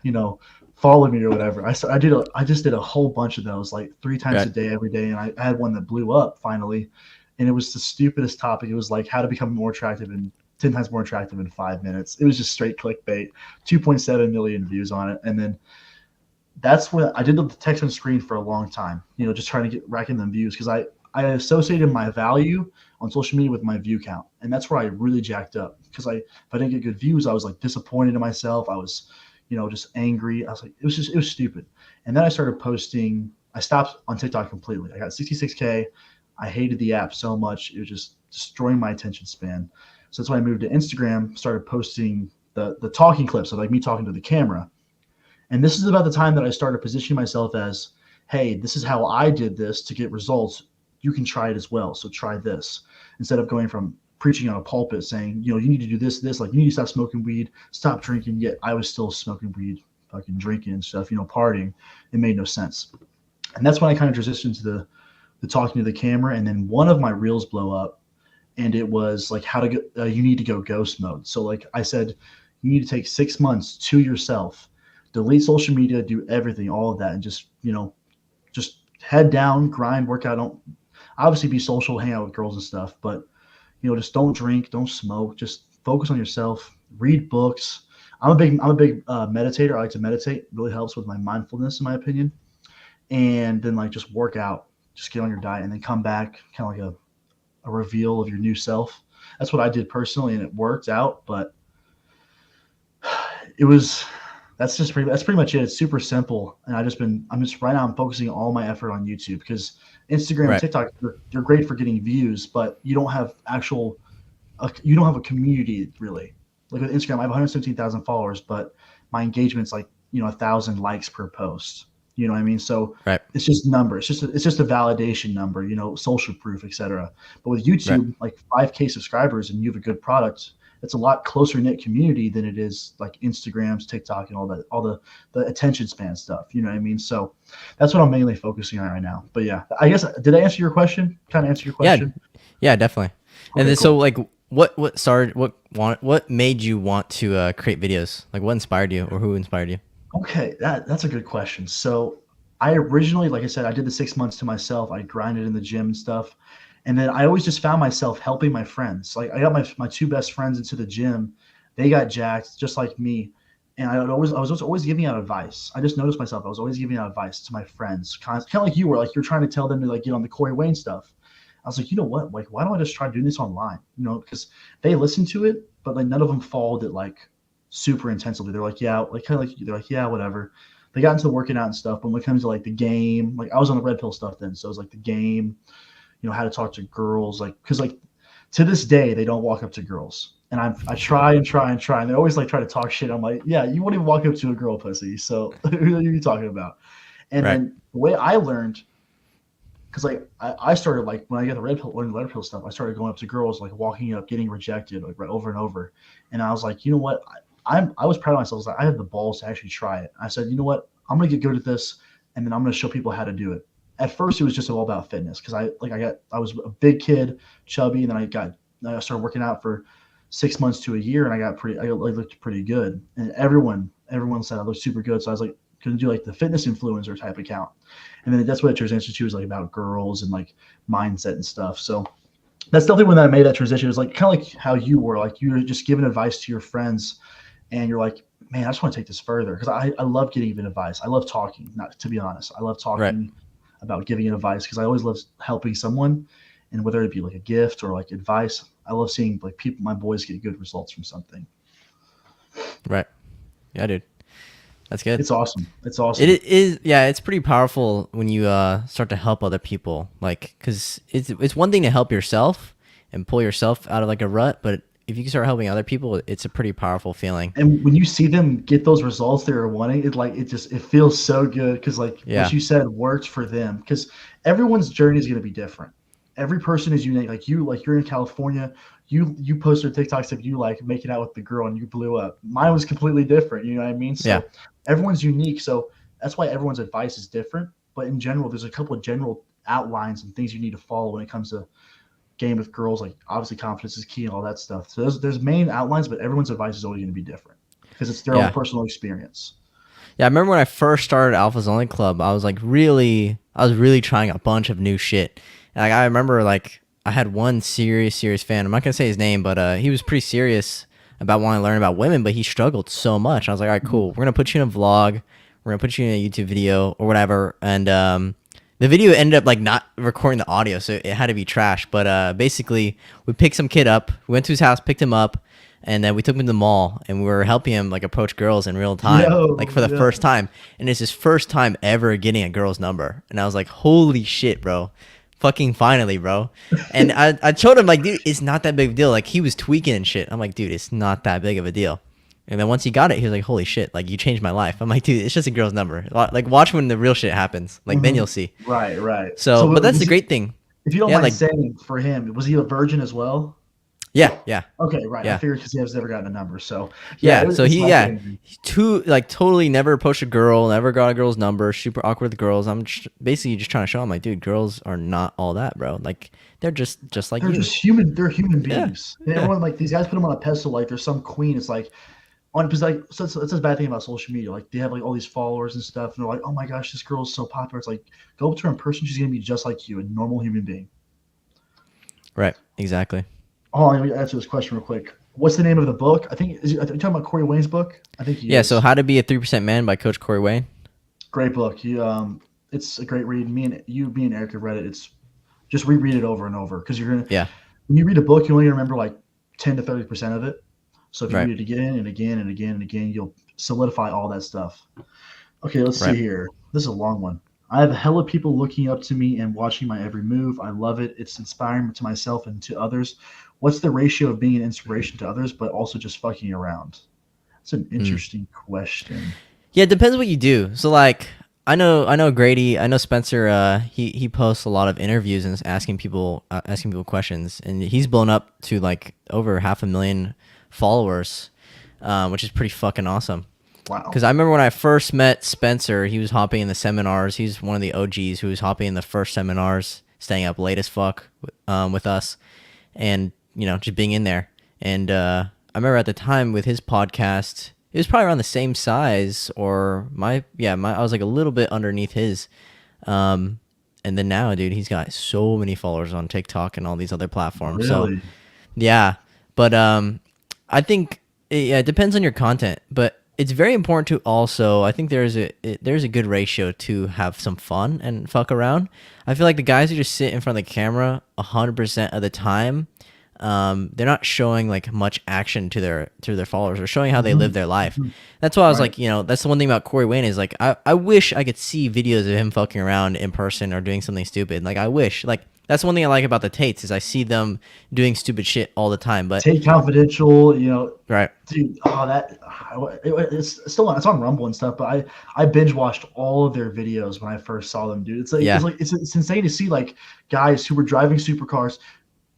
you know, follow me or whatever. I just did a whole bunch of those like 3 times Right. a day, every day. And I had one that blew up finally. And it was the stupidest topic. It was like how to become more attractive and 10 times more attractive in 5 minutes. It was just straight clickbait, 2.7 million views on it. And then that's when I did the text on screen for a long time, just trying to get racking them views because I associated my value on social media with my view count. And that's where I really jacked up because if I didn't get good views, I was like disappointed in myself. I was, just angry. I was like, it was stupid. And then I started posting, I stopped on TikTok completely. I got 66K. I hated the app so much. It was just destroying my attention span. So that's why I moved to Instagram, started posting the talking clips of like me talking to the camera. And this is about the time that I started positioning myself as, hey, this is how I did this to get results. You can try it as well. So try this. Instead of going from preaching on a pulpit saying, you need to do this, like you need to stop smoking weed, stop drinking. Yet I was still smoking weed, fucking drinking and stuff, partying. It made no sense. And that's when I kind of transitioned to the talking to the camera. And then one of my reels blow up and it was like how to go, you need to go ghost mode. So like I said, you need to take 6 months to yourself, delete social media, do everything, all of that, and just head down, grind, work out. obviously be social, hang out with girls and stuff, but just don't drink, don't smoke, just focus on yourself, read books. I'm a big meditator. I like to meditate. It really helps with my mindfulness, in my opinion. And then like just work out, just get on your diet, and then come back, kind of like a reveal of your new self. That's what I did personally, and it worked out. But it was that's pretty much it. It's super simple, and I'm just right now I'm focusing all my effort on YouTube because Instagram and Right. TikTok they're great for getting views, but you don't have a community really. Like with Instagram, I have 117,000 followers, but my engagement's like 1,000 likes per post. You know what I mean? So Right. it's just number. It's just a validation number. Social proof, etc. But with Right. YouTube, like 5K subscribers, and you have a good product, it's a lot closer knit community than it is like Instagrams, TikTok, and all the attention span stuff. You know what I mean? So that's what I'm mainly focusing on right now. But yeah, I guess did I answer your question? Kind of answer your Yeah. question? Yeah, definitely. And Okay, then so cool. like what made you want to create videos? Like what inspired you or who inspired you? Okay, that's a good question. So I originally, like I said, I did the 6 months to myself. I grinded in the gym and stuff. And then I always just found myself helping my friends. Like I got my two best friends into the gym. They got jacked just like me. And I was always giving out advice. I just noticed myself. I was always giving out advice to my friends, kind of like you were, like you're trying to tell them to like get on the Corey Wayne stuff. I was like, you know what? Like, why don't I just try doing this online? Because they listened to it, but like none of them followed it like super intensively. They're like, yeah, like kind of like they're like, yeah, whatever. They got into the working out and stuff, but when it comes to like the game, like I was on the red pill stuff then, so it was like the game, how to talk to girls, like because like to this day they don't walk up to girls, and I try and try and try, and they always like try to talk shit. I'm like, yeah, you won't even walk up to a girl, pussy. So who are you talking about? And Right. then the way I learned, because like I started like when I got the red pill, learning the red pill stuff, I started going up to girls, like walking up, getting rejected, like right over and over, and I was like, you know what, I was proud of myself. I was like, I had the balls to actually try it. I said, you know what, I'm gonna get good at this, and then I'm gonna show people how to do it. At first, it was just all about fitness because I was a big kid, chubby, and then I started working out for 6 months to a year, and I looked pretty good, and everyone said I looked super good. So I was like gonna do like the fitness influencer type account, and then that's what it turns into, is like about girls and like mindset and stuff. So that's definitely when I made that transition. It was like kind of like how you were, like you were just giving advice to your friends, and you're like, man, I just want to take this further because I love getting even advice. I love talking. Not to be honest, I love Right. talking about giving advice because I always love helping someone, and whether it be like a gift or like advice, I love seeing like people, my boys, get good results from something. Right. Yeah, dude. That's good. It's awesome. It's It awesome. is, yeah, it's pretty powerful when you start to help other people. Like, cuz it's one thing to help yourself and pull yourself out of like a rut, but if you can start helping other people, it's a pretty powerful feeling. And when you see them get those results they were wanting, it feels so good because like what Yeah. you said worked for them. Because everyone's journey is going to be different. Every person is unique. Like you're in California, you posted TikToks of you like making out with the girl and you blew up. Mine was completely different. You know what I mean? Yeah. So everyone's unique. So that's why everyone's advice is different. But in general, there's a couple of general outlines and things you need to follow when it comes to game with girls. Like obviously confidence is key and all that stuff. So there's main outlines, but everyone's advice is always going to be different because it's their own Yeah. personal experience. Yeah, I remember when I first started Alpha's Only Club, I was really trying a bunch of new shit. And like I remember like I had one serious fan. I'm not gonna say his name, but he was pretty serious about wanting to learn about women, but he struggled so much. I was like, all right, Mhm. cool. We're gonna put you in a vlog. We're gonna put you in a YouTube video or whatever. And the video ended up like not recording the audio, so it had to be trash. But basically, we picked some kid up. We went to his house, picked him up, and then we took him to the mall, and we were helping him like approach girls in real time, like Yo, for the yeah. first time. And it's his first time ever getting a girl's number, and I was like, holy shit, bro. Fucking finally, bro. And I told him, like, dude, it's not that big of a deal. Like, he was tweaking and shit. I'm like, dude, it's not that big of a deal. And then once he got it, he was like, holy shit, like, you changed my life. I'm like, dude, it's just a girl's number. Like, watch when the real shit happens. Like, then Mhm. you'll see. Right, right. So, So but that's the was he, great thing. if you don't Yeah, mind like, saying, for him, was he a virgin as well? yeah. Okay, right. I Yeah. figured because he has never gotten a number. So yeah, Yeah, so it's he, life yeah, changing. too, like, totally never approached a girl, never got a girl's number, super awkward with girls. I'm basically just trying to show him, like, dude, girls are not all that, bro. Like, they're just like They're you. just human. They're human Yeah, beings. And yeah, everyone like these guys put them on a pedestal like they're some queen. It's like on because like so it's a bad thing about social media. Like they have like all these followers and stuff, and they're like, oh my gosh, this girl is so popular. It's like go up to her in person, she's gonna be just like you, a normal human being. Right. Exactly. Oh, let me answer this question real quick. What's the name of the book? I think are you talking about Corey Wayne's book? I think he Yeah. So is. How to Be a 3% Man by Coach Corey Wayne. Great book. It's a great read. Me and Eric have read it. It's just reread it over and over because you're gonna Yeah. when you read a book, you only remember like 10 to 30% of it. So if you Right. read it again and again and again and again, you'll solidify all that stuff. Okay, let's see Right. here. This is a long one. I have hella people looking up to me and watching my every move. I love it. It's inspiring to myself and to others. What's the ratio of being an inspiration to others, but also just fucking around? That's an Mm. interesting question. Yeah, it depends what you do. So like I know Grady, I know Spencer. He posts a lot of interviews and is asking people questions, and he's blown up to like over 500,000 followers, which is pretty fucking awesome. Wow. Because I remember when I first met Spencer, he was hopping in the seminars. He's one of the OGs who was hopping in the first seminars, staying up late as fuck with us, and just being in there. And I remember at the time with his podcast, it was probably around the same size, or I was like a little bit underneath his. And then now, dude, he's got so many followers on TikTok and all these other platforms. So Really? yeah, but I think it depends on your content, but it's very important to also. I think there's a good ratio to have some fun and fuck around. I feel like the guys who just sit in front of the camera 100% of the time, they're not showing like much action to their followers or showing how they live their life. That's why I was Right. like, that's the one thing about Corey Wayne is like I wish I could see videos of him fucking around in person or doing something stupid. Like I wish like. That's one thing I like about the Tates is I see them doing stupid shit all the time. But Take Confidential, right, dude. Oh, it's still it's on Rumble and stuff. But I binge watched all of their videos when I first saw them, dude. yeah, It's insane to see like guys who were driving supercars,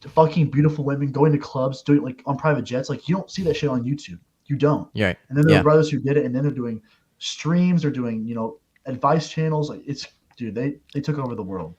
fucking beautiful women going to clubs, doing like on private jets. Like you don't see that shit on YouTube. You don't. you're right, And then there are yeah. brothers who did it, and then they're doing streams. They're doing advice channels. Like dude, they took over the world.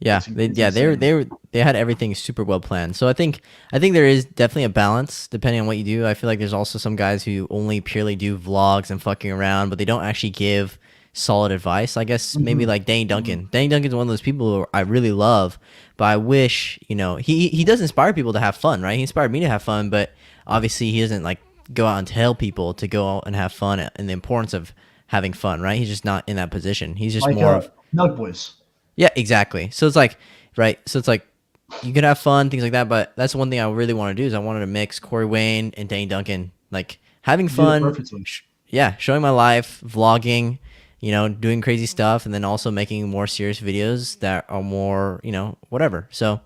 Yeah, It's insane. they had everything super well planned. So I think there is definitely a balance depending on what you do. I feel like there's also some guys who only purely do vlogs and fucking around, but they don't actually give solid advice. I guess maybe Mhm. like Danny Duncan. Danny Duncan's one of those people who I really love, but I wish he does inspire people to have fun, right? He inspired me to have fun, but obviously he doesn't like go out and tell people to go out and have fun and the importance of having fun, right? He's just not in that position. He's just Like more of Nug Boys. yeah, exactly. So it's like, right. So it's like you could have fun, things like that. But that's one thing I really want to do is I wanted to mix Corey Wayne and Danny Duncan, like having You did it fun. perfectly. Yeah, showing my life, vlogging, doing crazy stuff, and then also making more serious videos that are more, whatever. So,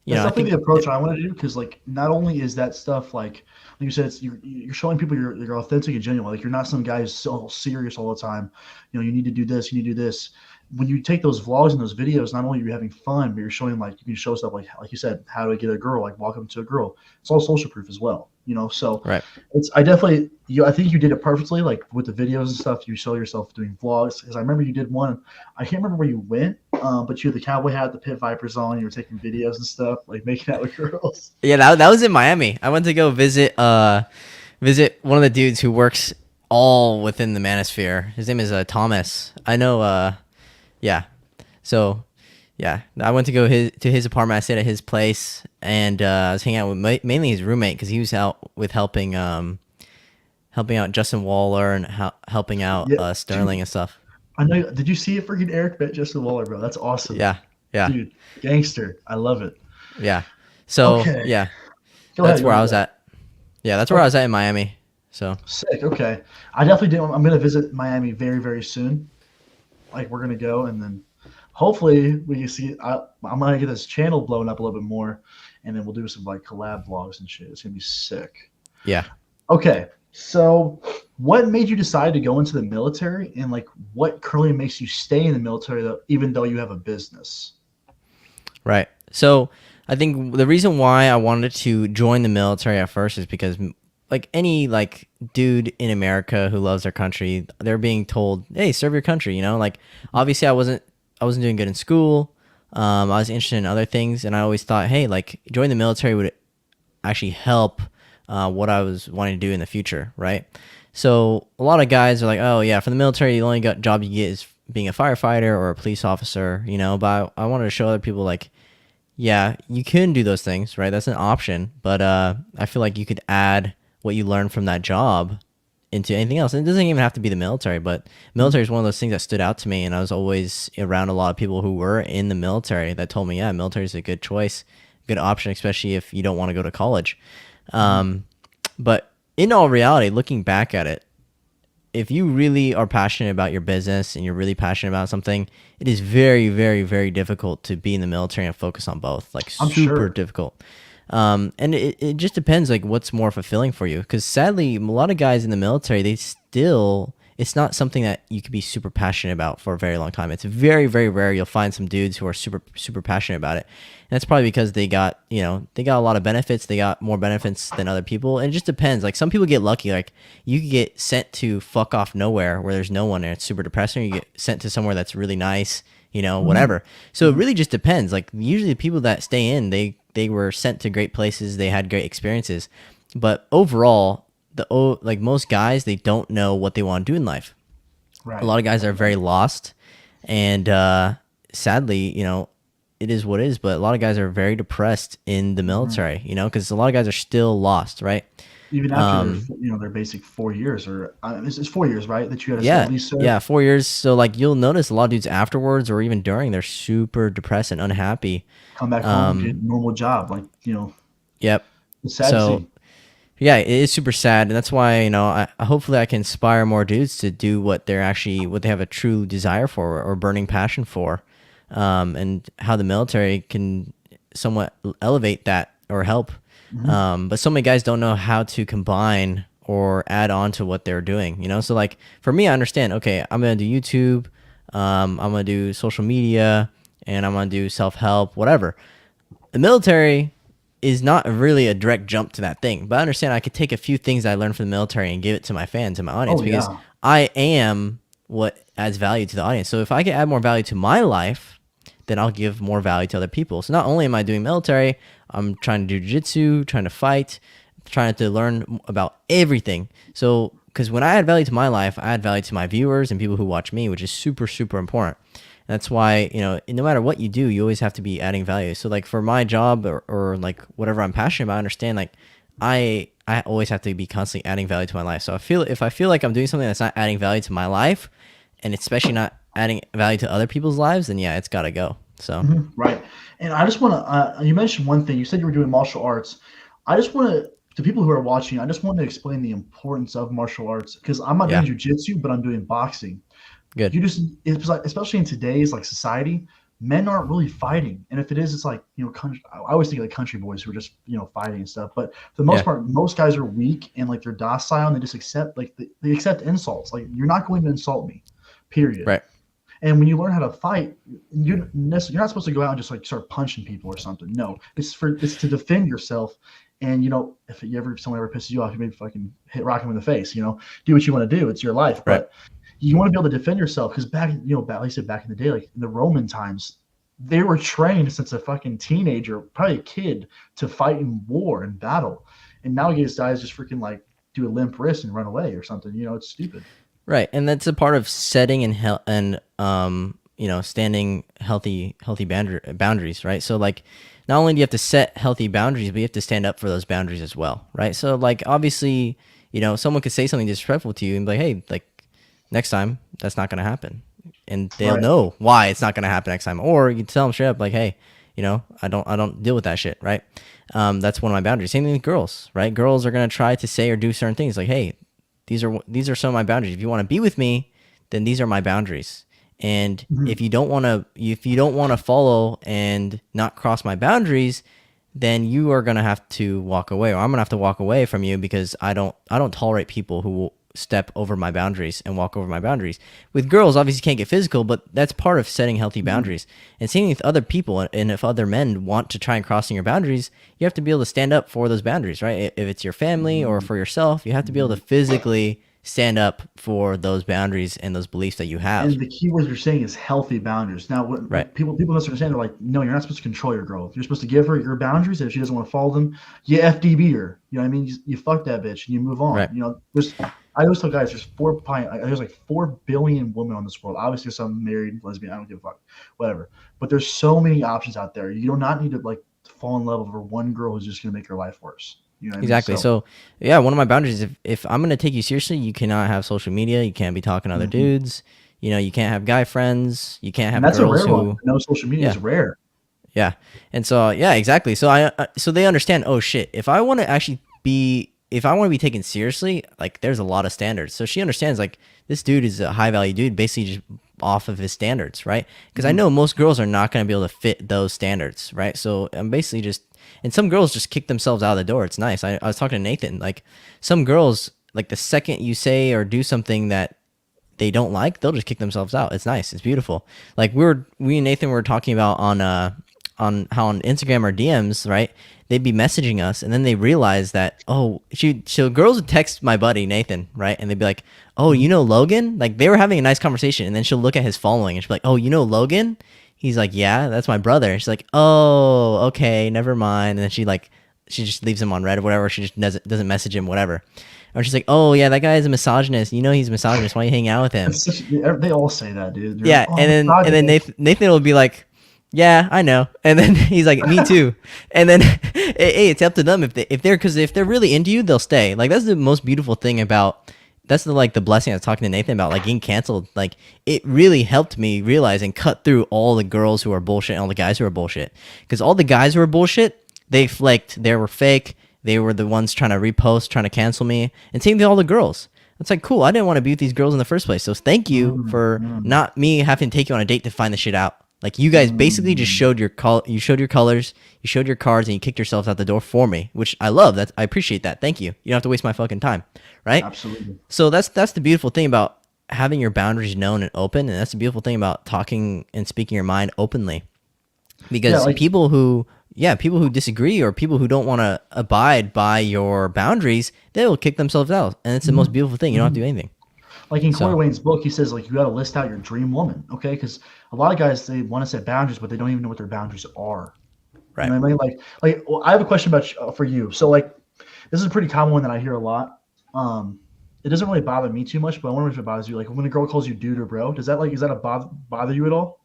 That's I definitely think, the approach I want to do because, like, not only is that stuff like you said, you're showing people you're authentic and genuine. Like, you're not some guy who's so serious all the time. You need to do this, you need to do this. When you take those vlogs and those videos, not only are you having fun, but you're showing like you can show stuff like you said, how to get a girl, like walk up to a girl. It's all social proof as well. So right. I think you did it perfectly. Like with the videos and stuff, you show yourself doing vlogs. Because I remember you did one. I can't remember where you went, but you had the cowboy hat, the pit vipers on. You were taking videos and stuff, like making out with girls. Yeah, that was in Miami. I went to go visit one of the dudes who works all within the manosphere. His name is Thomas. I know. Yeah. So, yeah, I went to go to his apartment. I stayed at his place, and I was hanging out with mainly his roommate because he was out with helping out Justin Waller and helping out Yeah, Sterling dude, and stuff. I know. Did you see it? Freaking Eric met Justin Waller, bro. That's awesome, Yeah, yeah, dude. Gangster. I love it. yeah. So Okay, yeah, go that's ahead. where I Go was ahead. at. Yeah, that's where I was at in Miami. So Sick. Okay, I definitely do. I'm gonna visit Miami very, very soon. Like we're gonna go, and then hopefully we can see. I'm gonna get this channel blown up a little bit more, and then we'll do some like collab vlogs and shit. It's gonna be sick. yeah. Okay, so what made you decide to go into the military, and like what currently makes you stay in the military though, even though you have a business? Right. So I think the reason why I wanted to join the military at first is because like any like dude in America who loves their country, they're being told, "Hey, serve your country." Like obviously I wasn't doing good in school. I was interested in other things, and I always thought, "Hey, like join the military would actually help what I was wanting to do in the future." Right. So a lot of guys are like, "Oh yeah, for the military, the only job you get is being a firefighter or a police officer." But I wanted to show other people like yeah, you can do those things, right? That's an option, but I feel like you could add what you learned from that job into anything else. And it doesn't even have to be the military, but military is one of those things that stood out to me, and I was always around a lot of people who were in the military that told me, yeah, military is a good choice, good option, especially if you don't want to go to college. But in all reality, looking back at it, if you really are passionate about your business and you're really passionate about something, it is very, very, very difficult to be in the military and focus on both. Like I'm super sure. difficult. And it just depends like what's more fulfilling for you. Because sadly, a lot of guys in the military, it's not something that you could be super passionate about for a very long time. It's very, very rare you'll find some dudes who are super, super passionate about it. And that's probably because they got a lot of benefits. They got more benefits than other people. And it just depends. Like some people get lucky. Like you could get sent to fuck off nowhere where there's no one and it's super depressing. Or you get sent to somewhere that's really nice, whatever. So it really just depends. Like usually the people that stay in, they were sent to great places. They had great experiences. But overall, like most guys, they don't know what they want to do in life. Right. A lot of guys are very lost, and sadly, it is what it is. But a lot of guys are very depressed in the military, because a lot of guys are still lost, right? Even after their basic 4 years, or it's 4 years, right? That you got to Yeah, at least serve. yeah, 4 years. So like you'll notice a lot of dudes afterwards or even during, they're super depressed and unhappy. Come back home, get a normal job, like Yep. it's sad to So see. yeah, it is super sad, and that's why hopefully I can inspire more dudes to do what they have a true desire for or burning passion for, and how the military can somewhat elevate that or help. But so many guys don't know how to combine or add on to what they're doing. So like for me, I understand. Okay, I'm gonna do YouTube, I'm gonna do social media, and I'm gonna do self-help, whatever. The military is not really a direct jump to that thing, but I understand I could take a few things I learned from the military and give it to my fans and my audience, Oh because yeah. I am what adds value to the audience. So if I can add more value to my life, then I'll give more value to other people. So not only am I doing military, I'm trying to do jiu-jitsu, trying to fight, trying to learn about everything. So because when I add value to my life, I add value to my viewers and people who watch me, which is super, super important. That's why, no matter what you do, you always have to be adding value. So like for my job or like whatever I'm passionate about, I understand like I always have to be constantly adding value to my life. So if I feel like I'm doing something that's not adding value to my life, and especially not adding value to other people's lives, then yeah, it's got to go. So Right. And I just want to, you mentioned one thing. You said you were doing martial arts. I just want to people who are watching, I just want to explain the importance of martial arts, because I'm not yeah, doing jujitsu, but I'm doing boxing. good. It's like, especially in today's like society, men aren't really fighting. And if it is, it's like, country, I always think of like country boys who are just, fighting and stuff. But for the most Yeah, part, most guys are weak and like they're docile and they just accept, like they accept insults. Like, you're not going to insult me, period. right. And when you learn how to fight, you're not supposed to go out and just like start punching people or something. No, it's to defend yourself. And if someone ever pisses you off, you maybe fucking rock them in the face. Do what you want to do. It's your life, Right. but you want to be able to defend yourself, because like I said, back in the day, like in the Roman times, they were trained since a fucking teenager, probably a kid, to fight in war and battle. And nowadays, guys just freaking like do a limp wrist and run away or something. It's stupid. Right, and that's a part of setting standing healthy boundaries, right? So like, not only do you have to set healthy boundaries, but you have to stand up for those boundaries as well, right? So like, obviously, someone could say something disrespectful to you and be like, hey, like next time that's not gonna happen, and they'll Right. know why it's not gonna happen next time. Or you can tell them straight up, like, hey, I don't deal with that shit, right? That's one of my boundaries. Same thing with girls, right? Girls are gonna try to say or do certain things, like, hey, these are some of my boundaries. If you want to be with me, then these are my boundaries. And if you don't want to follow and not cross my boundaries, then you are gonna have to walk away, or I'm gonna have to walk away from you, because I don't tolerate people who will step over my boundaries and walk over my boundaries. With girls, obviously you can't get physical, but that's part of setting healthy boundaries. And same with other people. And if other men want to try and crossing your boundaries, you have to be able to stand up for those boundaries, right? If it's your family or for yourself, you have to be able to physically stand up for those boundaries and those beliefs that you have. And the key word you're saying is healthy boundaries. Now, what Right. people misunderstand, they're like, no, you're not supposed to control your girl. You're supposed to give her your boundaries, and if she doesn't want to follow them, you FDB her. You know what I mean? You fuck that bitch and you move on. Right. There's I always tell guys there's like 4 billion women on this world. Obviously, there's some married lesbian. I don't give a fuck, whatever. But there's so many options out there. You do not need to like fall in love over one girl who's just gonna make your life worse. You know what I mean? Exactly. So, So yeah, one of my boundaries, if I'm gonna take you seriously, you cannot have social media. You can't be talking to other mhm. dudes. You can't have guy friends. You can't And have that's a girls rare one. who, No social media yeah, is rare. yeah. And so yeah, exactly. So so they understand. Oh shit! If I want to be taken seriously, like there's a lot of standards. So she understands like this dude is a high value dude, basically just off of his standards, right? Because I Mhm. know most girls are not going to be able to fit those standards, right? So I'm basically just, and some girls just kick themselves out of the door. It's nice. I was talking to Nathan, like some girls, like the second you say or do something that they don't like, they'll just kick themselves out. It's nice. It's beautiful. Like we and Nathan were talking about on how on Instagram or DMs, right? They'd be messaging us, and then they realize that so girls would text my buddy Nathan, right? And they'd be like, "Oh, you know Logan?" Like they were having a nice conversation, and then she'll look at his following, and she'll be like, "Oh, you know Logan?" He's like, "Yeah, that's my brother." She's like, "Oh, okay, never mind." And then she just leaves him on red or whatever. She just doesn't message him, whatever. Or she's like, "Oh yeah, that guy is a misogynist. You know he's a misogynist. Why you hang out with him?" It's such, they all say that, dude. They're like, Yeah, oh, and then misogynist. Nathan will be like, "Yeah, I know," and then he's like, "Me too," and then hey, it's up to them if they're really into you, they'll stay. Like that's the most beautiful thing about that's the blessing I was talking to Nathan about, like getting canceled. Like it really helped me realize and cut through all the girls who are bullshit and all the guys who are bullshit, because all the guys who are bullshit, they flaked, they were fake, they were the ones trying to repost, trying to cancel me, and same with all the girls. It's like, cool, I didn't want to be with these girls in the first place. So thank you Mm, for mm, not me having to take you on a date to find the shit out. Like you guys basically just mm. showed you showed your colors, you showed your cards, and you kicked yourselves out the door for me, which I love. I appreciate that. Thank you. You don't have to waste my fucking time, right? Absolutely. So that's the beautiful thing about having your boundaries known and open, and that's the beautiful thing about talking and speaking your mind openly. Yeah, Because like people who disagree or people who don't want to abide by your boundaries, they will kick themselves out, and it's the most mhm, beautiful thing. You don't have to mhm. do anything. Like in Corey So Wayne's book, he says like you got to list out your dream woman, okay? Because a lot of guys they want to set boundaries, but they don't even know what their boundaries are. You right. know what I mean? Well, I have a question about for you. So like, this is a pretty common one that I hear a lot. Um, it doesn't really bother me too much, but I wonder if it bothers you. Like when a girl calls you dude or bro, is that a bother you at all?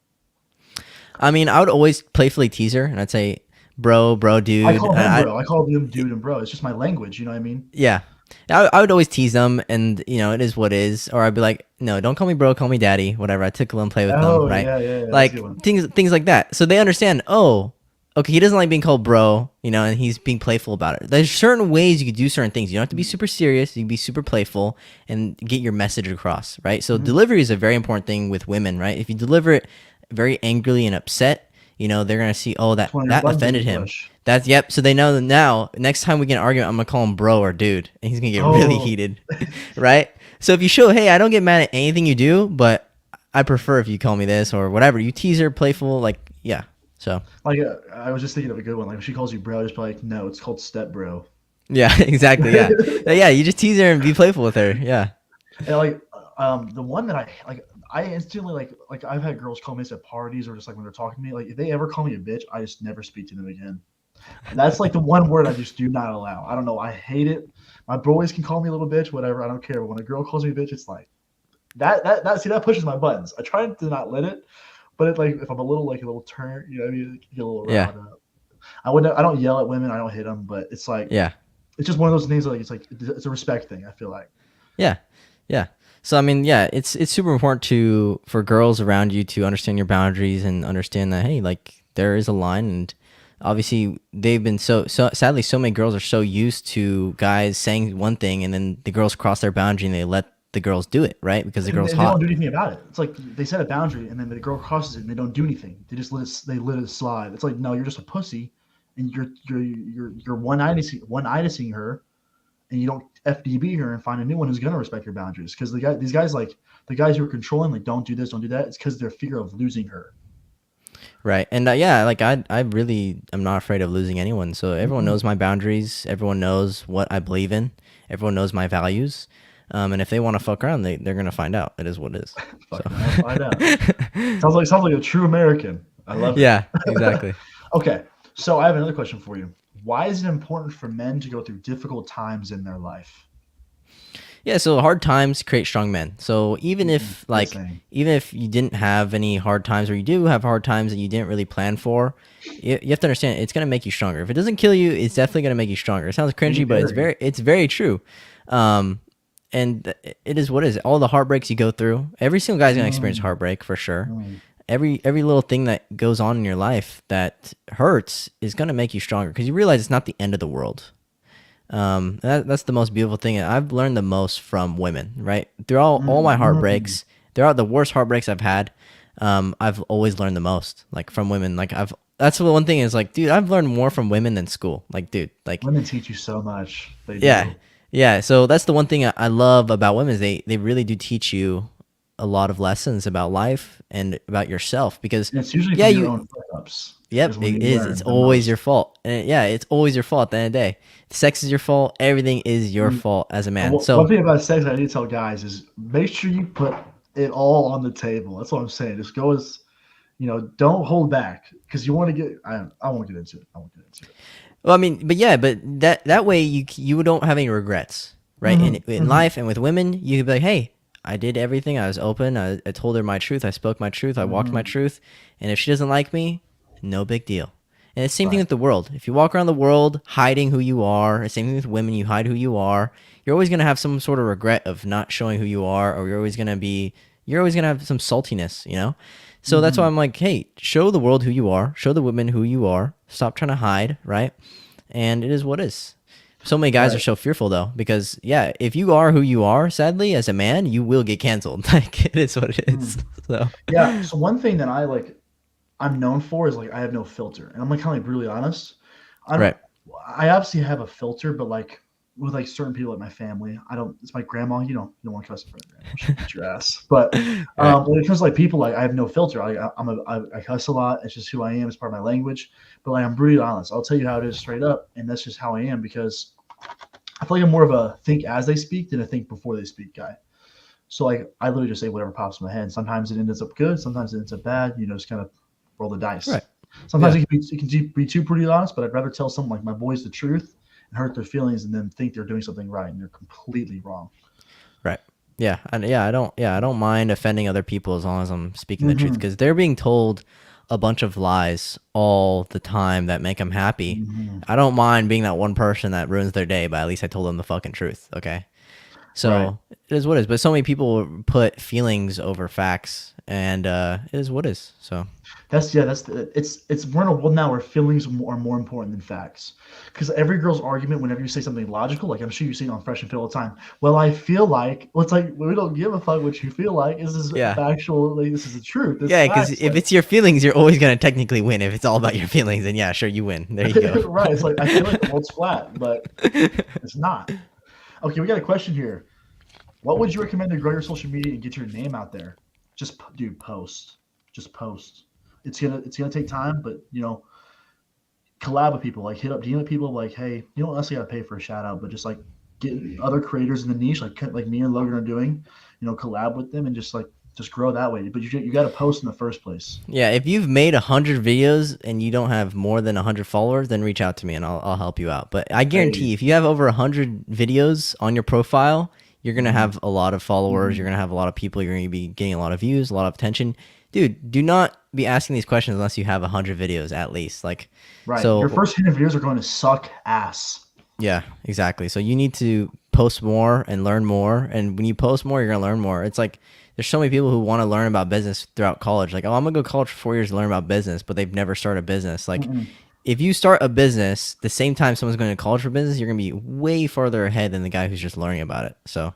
I mean, I would always playfully tease her, and I'd say, bro, I dude." call And him bro. I call them dude and bro. It's just my language. You know what I mean? yeah, I would always tease them, and it is what it is. Or I'd be like, "No, don't call me bro, call me daddy." Whatever. I tickle them, play with them, Oh right? yeah. That's a good Like one. things like that. So they understand. Oh, okay, he doesn't like being called bro, and he's being playful about it. There's certain ways you could do certain things. You don't have to be super serious. You can be super playful and get your message across, right? So Mm-hmm. delivery is a very important thing with women, right? If you deliver it very angrily and upset, they're gonna see, oh, That's that when your that buttons offended get him. pushed. That's yep. So they know that now. Next time we get an argument, I'm gonna call him bro or dude, and he's gonna get really Oh, heated, right? So if you show, hey, I don't get mad at anything you do, but I prefer if you call me this or whatever. You teaser, playful, like yeah. So like I was just thinking of a good one. Like if she calls you bro, just be like, no, it's called step bro. yeah, exactly, yeah, yeah. You just tease her and be playful with her, yeah, And like the one that I instantly like I've had girls call me this at parties or just like when they're talking to me. Like if they ever call me a bitch, I just never speak to them again. That's like the one word I just do not allow. I don't know. I hate it. My boys can call me a little bitch, whatever. I don't care. But when a girl calls me a bitch, it's like that. See, that pushes my buttons. I try to not let it, but it like if I'm a little turn, you know, what I mean, get a little yeah, riled up. I don't yell at women. I don't hit them, but it's like yeah, it's just one of those things. It's a respect thing. I feel like. yeah, yeah. So I mean, yeah, it's super important for girls around you to understand your boundaries and understand that hey, like there is a line, and obviously they've been so sadly so many girls are so used to guys saying one thing and then the girls cross their boundary and they let the girls do it, right? Because the And girl's they don't hot. do anything about it. It's like they set a boundary, and then the girl crosses it, and they don't do anything. They let it slide. It's like no, you're just a pussy, and you're one-iding her, and you don't FDB her and find a new one who's gonna respect your boundaries. Because these guys like the guys who are controlling, like don't do this, don't do that. It's because they're fear of losing her. Right. And yeah, like I really am not afraid of losing anyone. So everyone Mm-mm. knows my boundaries. Everyone knows what I believe in. Everyone knows my values. And if they want to fuck around, they're going to find out. It is what it is. So Fucking I'll find out. Sounds like a true American. I love it. yeah, exactly. Okay, so I have another question for you. Why is it important for men to go through difficult times in their life? Yeah, so hard times create strong men. So even if Good like saying. even if you didn't have any hard times, or you do have hard times that you didn't really plan for, you have to understand it's gonna make you stronger. If it doesn't kill you, it's definitely gonna make you stronger. It sounds cringy, but Very. it's very true. Um, and it is what it is. All the heartbreaks you go through, every single guy's gonna experience Mm, heartbreak for sure. mm. Every little thing that goes on in your life that hurts is gonna make you stronger because you realize it's not the end of the world. That's the most beautiful thing. I've learned the most from women, right? Through all my Mm. heartbreaks, throughout the worst heartbreaks I've had, I've always learned the most, like from women. That's the one thing is like, dude, I've learned more from women than school. Like, dude, like, Women teach you so much. They yeah, do. yeah. So that's the one thing I love about women is they really do teach you a lot of lessons about life and about yourself because, And it's usually yeah, from your you own fuck-ups is Yep, when it you is. It's learn the always your most. fault. And yeah, it's always your fault at the end of the day. Sex is your fault. Everything is your Mm. fault as a man. One So, thing about sex I need to tell guys is make sure you put it all on the table. That's what I'm saying. Just go as don't hold back because you want to get. I won't get into it. I won't get into it. well, I mean, but that way you don't have any regrets, right? In Hmm. life and with women, you could be like, hey, I did everything. I was open. I told her my truth. I spoke my truth. I walked my Hmm. truth. And if she doesn't like me, no big deal. And it's the same thing Right. with the world. If you walk around the world hiding who you are, the same thing with women, you hide who you are, you're always gonna have some sort of regret of not showing who you are, or you're always gonna have some saltiness, you know? So that's why Hmm. I'm like, hey, show the world who you are, show the women who you are, stop trying to hide, right? And it is what it is. So many guys are Right. so fearful though, because yeah, if you are who you are, sadly, as a man, you will get canceled. Like it is what it is. Mm. So Yeah. So one thing that I'm known for is like I have no filter, and I'm like kind of like really honest. I don't. right. I obviously have a filter, but like with like certain people like my family, I don't. It's my grandma. You don't want to cuss in front of grandma. She'll beat your ass. But Right. when it comes to like people, like I have no filter. I cuss a lot. It's just who I am. It's part of my language. But like I'm brutally honest. I'll tell you how it is straight up, and that's just how I am because I feel like I'm more of a think as they speak than a think before they speak guy. So like I literally just say whatever pops in my head. Sometimes it ends up good. Sometimes it ends up bad. Just kind of roll the dice. Right. Sometimes Yeah. it can be too pretty honest, but I'd rather tell someone like my boys the truth and hurt their feelings and then think they're doing something right and they're completely wrong. Right. Yeah. And I don't mind offending other people as long as I'm speaking the truth Hmm. because they're being told a bunch of lies all the time that make them happy. Hmm. I don't mind being that one person that ruins their day, but at least I told them the fucking truth. Okay. Right. So it is what it is. But so many people put feelings over facts, and it is what it is. So It's we're in a world now where feelings are more important than facts. Because every girl's argument, whenever you say something logical, like I'm sure you see it on Fresh and Fit all the time. Well, I feel like it's like we don't give a fuck what you feel like. This is yeah, factual. Like, this is the truth. This is yeah. Because facts. if Like it's your feelings, you're always gonna technically win. If it's all about your feelings, then yeah, sure, you win. There you go. right. It's like I feel like the world's flat, but it's not. Okay, we got a question here. What would you recommend to grow your social media and get your name out there? Just dude, post. Just post. It's gonna take time, but collab with people. Like hit up DM people. Like, hey, you don't necessarily gotta pay for a shout out, but just like get other creators in the niche, like me and Logan are doing. Collab with them and just grow that way. But you got to post in the first place. Yeah, if you've made 100 videos and you don't have more than 100 followers, then reach out to me and I'll help you out. But I Hey. guarantee if you have over 100 videos on your profile, you're gonna Mhm. have a lot of followers. You're Mhm. gonna have a lot of people. You're gonna be getting a lot of views, a lot of attention. Dude, do not be asking these questions unless you have 100 videos at least. Like, Right. Your so first 100 videos are going to suck ass. yeah, exactly. So you need to post more and learn more. And when you post more, you're gonna learn more. It's like there's so many people who want to learn about business throughout college. Like, oh, I'm gonna go to college for 4 years to learn about business, but they've never started a business. Like, Mm-mm. if you start a business the same time someone's going to college for business, you're gonna be way farther ahead than the guy who's just learning about it. So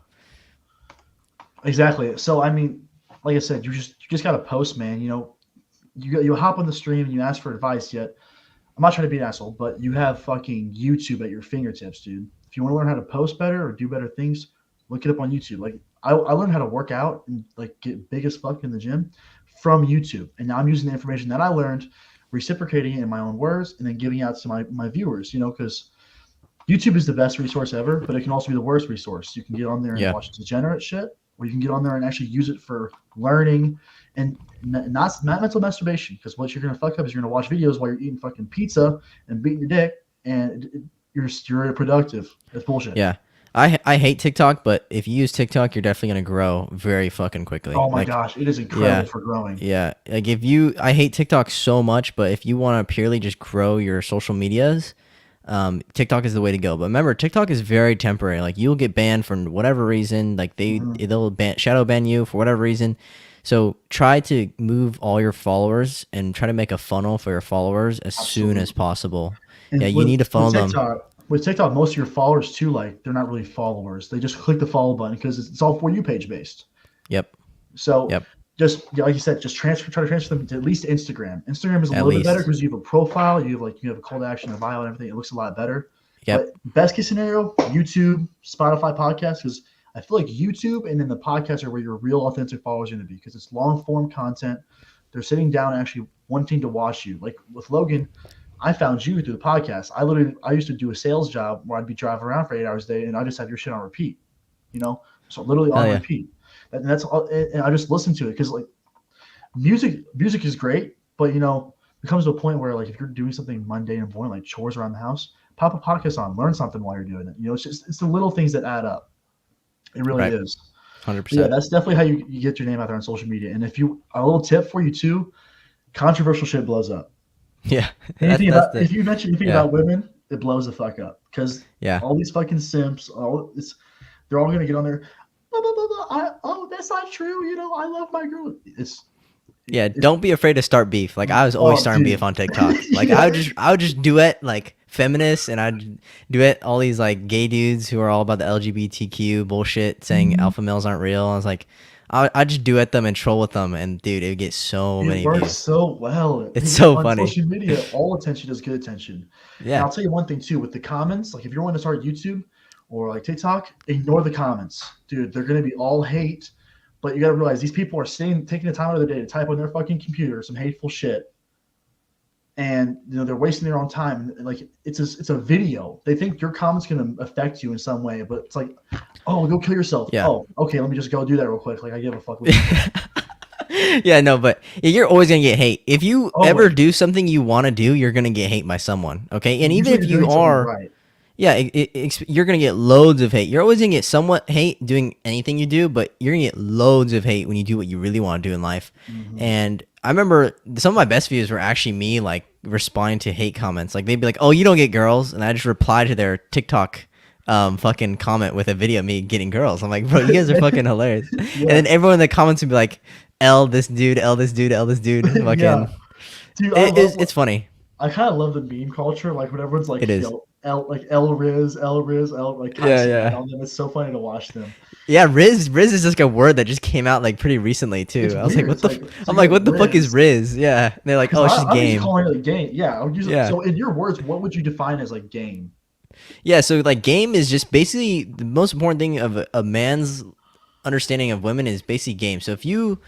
Exactly. So I mean, like I said, you just got to post, man. You hop on the stream and you ask for advice. Yet I'm not trying to be an asshole, but you have fucking YouTube at your fingertips, dude. If you want to learn how to post better or do better things, look it up on YouTube. Like I learned how to work out and like get big as fuck in the gym from YouTube, and now I'm using the information that I learned, reciprocating it in my own words, and then giving out to my viewers. Because YouTube is the best resource ever, but it can also be the worst resource. You can get on there and yeah, watch degenerate shit, or you can get on there and actually use it for learning and not mental masturbation. Because what you're gonna fuck up is you're gonna watch videos while you're eating fucking pizza and beating your dick, and you're productive. That's bullshit. yeah. I hate TikTok, but if you use TikTok, you're definitely gonna grow very fucking quickly. Oh my Like, gosh, it is incredible yeah, for growing. yeah. Like I hate TikTok so much, but if you want to purely just grow your social medias, TikTok is the way to go. But remember, TikTok is very temporary. Like you'll get banned for whatever reason. Like Mhm. they'll shadow ban you for whatever reason. So try to move all your followers and try to make a funnel for your followers as soon as Absolutely. possible. Yeah, And you need to funnel them. With TikTok, most of your followers too, like they're not really followers. They just click the follow button because it's all for you page based. Yep, So yep. just like you said, just try to transfer them to at least Instagram. Instagram is a At little bit better least. because you have a profile, you have a call to action, a bio, and everything. It looks a lot better. Yep. But best case scenario, YouTube, Spotify podcast, because I feel like YouTube and then the podcast are where your real authentic followers are going to be because it's long form content. They're sitting down and actually wanting to watch you. Like with Logan, I found you through the podcast. I used to do a sales job where I'd be driving around for 8 hours a day and I just have your shit on repeat, so literally Hell on yeah. repeat. And that's all. And I just listen to it because like music is great, but it comes to a point where like if you're doing something mundane and boring like chores around the house, pop a podcast on, learn something while you're doing it. It's the little things that add up. It really Right. is. But yeah, 100%. that's definitely how you get your name out there on social media. And if you a little tip for you too, controversial shit blows up. Yeah. Anything That's about the if you mention anything yeah. about women, it blows the fuck up because Yeah. all these fucking simps, they're all gonna get on there. Blah, blah, blah, blah. That's not true. I love my girl. Yeah, It's don't be afraid to start beef. Like I was always oh, starting beef dude. on TikTok. Like Yeah. I would just duet like feminists and I'd duet all these like gay dudes who are all about the LGBTQ bullshit saying Mhm. alpha males aren't real. I was like I just duet them and troll with them and dude, it would get so It many works views. so well. It's so On funny. social media, all attention is good attention. And Yeah. I'll tell you one thing too, with the comments, like if you're wanting to start YouTube or like TikTok, ignore the comments. Dude, they're gonna be all hate. But you gotta realize these people are taking the time out of their day to type on their fucking computer some hateful shit. And they're wasting their own time. And like it's a video. They think your comment's gonna affect you in some way, but it's like, oh, go kill yourself. Yeah. Oh, okay, let me just go do that real quick. Like I give a fuck what you think. Yeah, no, but you're always gonna get hate. If you ever Always. do something you want to do, you're gonna get hate by someone. Okay, and even Usually if you're you doing something are, right. yeah, you're gonna get loads of hate. You're always gonna get somewhat hate doing anything you do, but you're gonna get loads of hate when you do what you really want to do in life. Mhm. And I remember some of my best views were actually me like responding to hate comments. Like they'd be like, "Oh, you don't get girls," and I just reply to their TikTok fucking comment with a video of me getting girls. I'm like, bro, you guys are fucking hilarious. And Yeah. then everyone in the comments would be like, L this dude, L this dude, L this dude. Yeah. Fucking, Dude, I love it's funny. I kind of love the meme culture. Like when everyone's It like, is. L Riz, L Riz, L like kind of Yeah, saying that yeah. on them. It's so funny to watch them. Yeah, Riz is just like a word that just came out like pretty recently It's too. I was like, weird. what It's the? like it's I'm like like, what the fuck is Riz. Riz? Yeah, and they're like, Because oh, it's just I'm just game. calling it like game. Yeah, I would use it. Yeah, So in your words, what would you define as like game? yeah. So like, game is just basically the most important thing of a man's understanding of women is basically game. So if you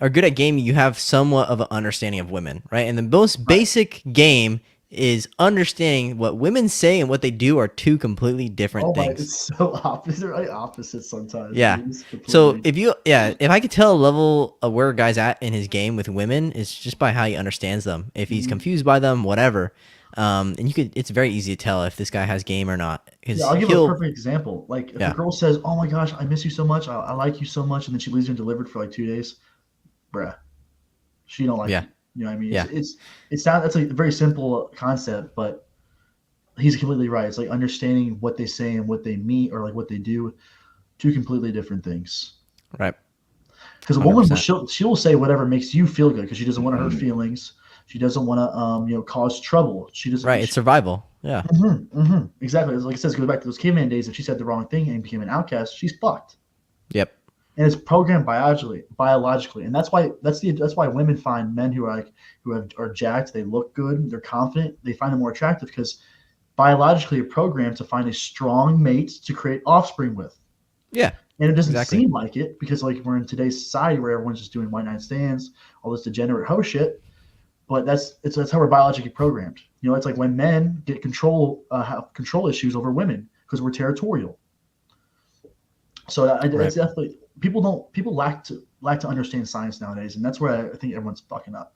are good at game, you have somewhat of an understanding of women, right? And the most Right. basic game is understanding what women say and what they do are two completely different Oh my, things. it's so opposite. They're like opposites sometimes. Yeah. Dude. It's So completely. if I could tell a level of where a guy's at in his game with women, it's just by how he understands them. If he's Mhm. confused by them, whatever. And it's very easy to tell if this guy has game or not. Yeah, Because I'll give a he'll, perfect example. Like if a yeah, girl says, "Oh my gosh, I miss you so much. I like you so much," and then she leaves you delivered for like 2 days, bruh, she don't like yeah, you. You know what I mean? yeah, It's not. That's a very simple concept, but he's completely right. It's like understanding what they say and what they mean, or like what they do, two completely different things. right. Because a woman will 100%. she will say whatever makes you feel good because she doesn't want to hurt feelings. She doesn't want to cause trouble. She doesn't. Right. It's survival. Yeah. Exactly. Like it says, goes back to those caveman days. If she said the wrong thing and became an outcast, she's fucked. Yep. And it's programmed biologically, and that's why women find men are jacked. They look good. They're confident. They find them more attractive because biologically are programmed to find a strong mate to create offspring with. Yeah. And it doesn't Exactly. seem like it because like we're in today's society where everyone's just doing one night stands, all this degenerate hoe shit. But that's how we're biologically programmed. It's like when men get have control issues over women because we're territorial. So Right. it's definitely people lack to understand science nowadays, and that's where I think everyone's fucking up.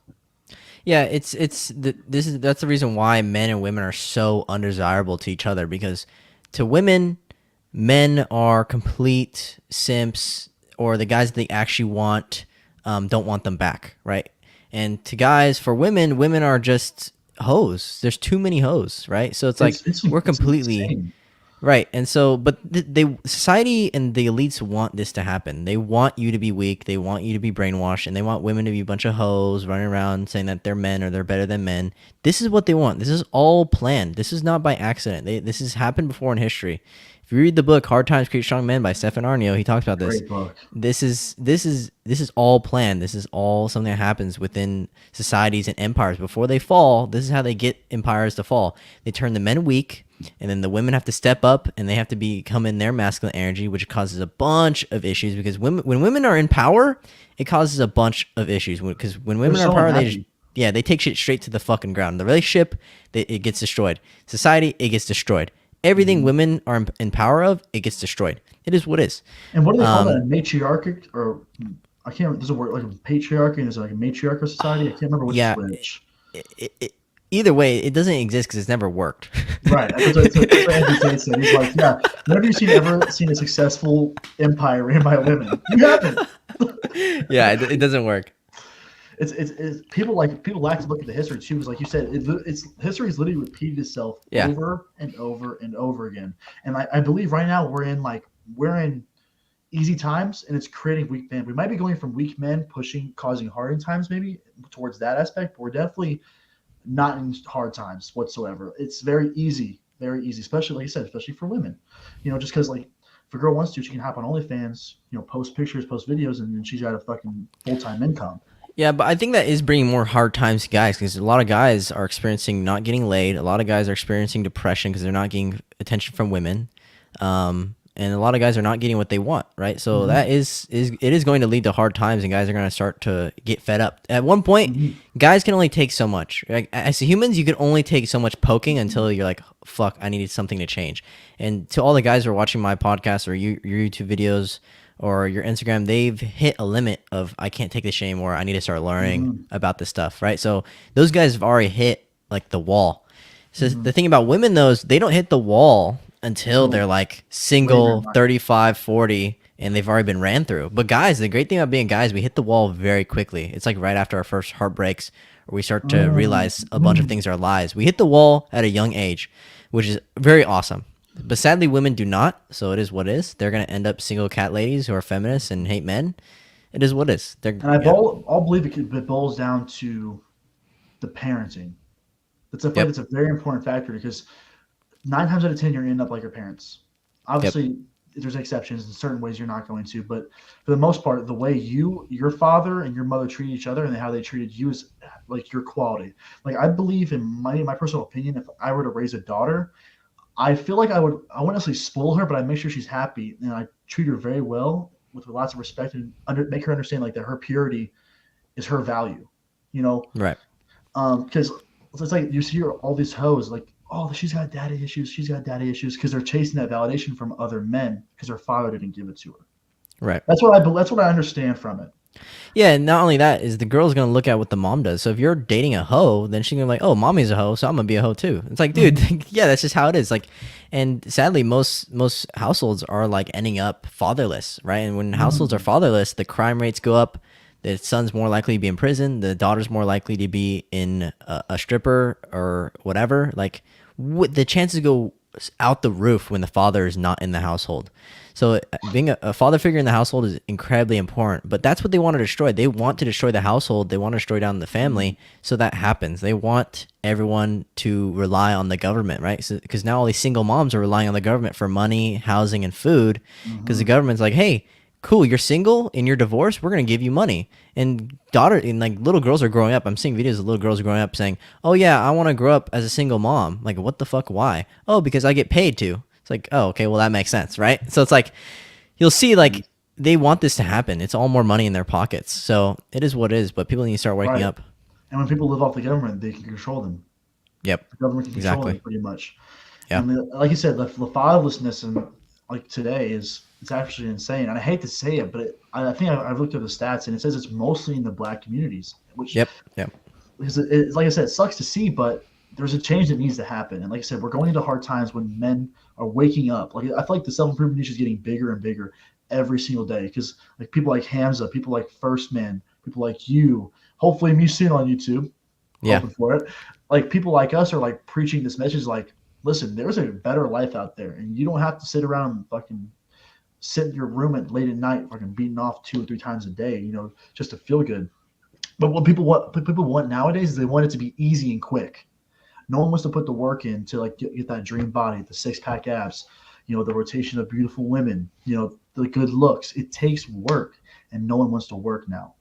Yeah. That's the reason why men and women are so undesirable to each other because to women, men are complete simps, or the guys that they actually want don't want them back, right? And to guys, for women, women are just hoes. There's too many hoes, right? So it's like we're It's completely insane. right. And so, but they society and the elites want this to happen. They want you to be weak. They want you to be brainwashed, and they want women to be a bunch of hoes running around saying that they're men or they're better than men. This is what they want. This is all planned. This is not by accident. This has happened before in history. If you read the book "Hard Times Create Strong Men" by Stefan Arnio, he talks about this. Great book. This is all planned. This is all something that happens within societies and empires before they fall. This is how they get empires to fall. They turn the men weak, and then the women have to step up and they have to become in their masculine energy, which causes a bunch of issues. Because when women are in power, it causes a bunch of issues. Because when women are in power, they take shit straight to the fucking ground. The relationship, it gets destroyed. Society, it gets destroyed. Everything women are in power of, it gets destroyed. It is what it is. And what do they call that? Matriarchic, or I can't remember. There's a word like a patriarchy and there's like a matriarchal society. I can't remember which is which. Either way, it doesn't exist because it's never worked. Right. That's what Andy Tate said. He's like, yeah, never ever seen a successful empire ran by women? You haven't. Yeah, it doesn't work. It's people lack to look at the history too, because like you said, history has literally repeated itself over and over and over again. And I believe right now we're in easy times, and it's creating weak men. We might be going from weak men causing hard times maybe towards that aspect, but we're definitely not in hard times whatsoever. It's very easy, especially like you said, especially for women. Just because like if a girl wants to, she can hop on OnlyFans, post pictures, post videos, and then she's got a fucking full-time income. Yeah, but I think that is bringing more hard times to guys, because a lot of guys are experiencing not getting laid. A lot of guys are experiencing depression because they're not getting attention from women. And a lot of guys are not getting what they want, right? So that it is going to lead to hard times, and guys are going to start to get fed up. At one point, guys can only take so much. Like, as humans, you can only take so much poking until you're like, fuck, I needed something to change. And to all the guys who are watching my podcast or your YouTube videos or your Instagram, they've hit a limit of, I can't take this shame, or I need to start learning about this stuff, right? So those guys have already hit like the wall. So the thing about women, though, is they don't hit the wall until they're like single, 35, 40, and they've already been ran through. But guys, the great thing about being guys, we hit the wall very quickly. It's like right after our first heartbreaks, where we start to realize a bunch of things are lies. We hit the wall at a young age, which is very awesome. But sadly, women do not, so it is what it is. They're going to end up single cat ladies who are feminists and hate men. It is what it is. And I believe it boils down to the parenting. That's a very important factor, because 9 times out of 10, you're going to end up like your parents. Obviously, there's exceptions. In certain ways, you're not going to. But for the most part, the way your father and your mother treat each other and how they treated you is like your quality. Like, I believe, in my personal opinion, if I were to raise a daughter, I feel like I wouldn't necessarily spoil her, but I'd make sure she's happy, and I treat her very well with lots of respect, and make her understand like that her purity is her value, Right. Because it's like you see all these hoes like, oh, she's got daddy issues, because they're chasing that validation from other men because her father didn't give it to her. Right. That's what I understand from it. Yeah, and not only that, is the girl's going to look at what the mom does. So if you're dating a hoe, then she's going to be like, oh, mommy's a hoe, so I'm going to be a hoe too. It's like, dude, yeah, that's just how it is. Like, and sadly, most households are like ending up fatherless, right? And when households are fatherless, the crime rates go up. The son's more likely to be in prison. The daughter's more likely to be in a stripper or whatever. Like, the chances go out the roof when the father is not in the household. So being a father figure in the household is incredibly important, but that's what they want to destroy. They want to destroy the household. They want to destroy down the family. So that happens. They want everyone to rely on the government, right? So, because now all these single moms are relying on the government for money, housing, and food, because the government's like, hey, cool, you're single and you're divorced, we're going to give you money. And little girls are growing up. I'm seeing videos of little girls growing up saying, oh yeah, I want to grow up as a single mom. Like, what the fuck? Why? Oh, because I get paid to. It's like, oh, okay, well, that makes sense, right? So it's like, you'll see, like, they want this to happen. It's all more money in their pockets. So it is what it is, but people need to start waking up. And when people live off the government, they can control them. Yep. The government can control them pretty much. Yeah. And like you said, the fatherlessness and like today it's actually insane. And I hate to say it, but I think I've looked at the stats, and it says it's mostly in the black communities. Which, Yep. Because like I said, it sucks to see, but there's a change that needs to happen. And like I said, we're going into hard times when men are waking up. Like I feel like the self improvement niche is getting bigger and bigger every single day because like people like Hamza, people like First Man, people like you, hopefully me soon on YouTube, Yeah. hoping for it. Like people like us are like preaching this message like, listen, there's a better life out there, and you don't have to sit around and fucking sit in your room at late at night, fucking beating off 2 or 3 times a day, just to feel good. But what people want nowadays is they want it to be easy and quick. No one wants to put the work in to like get that dream body, the 6-pack abs, the rotation of beautiful women, the good looks. It takes work, and no one wants to work now.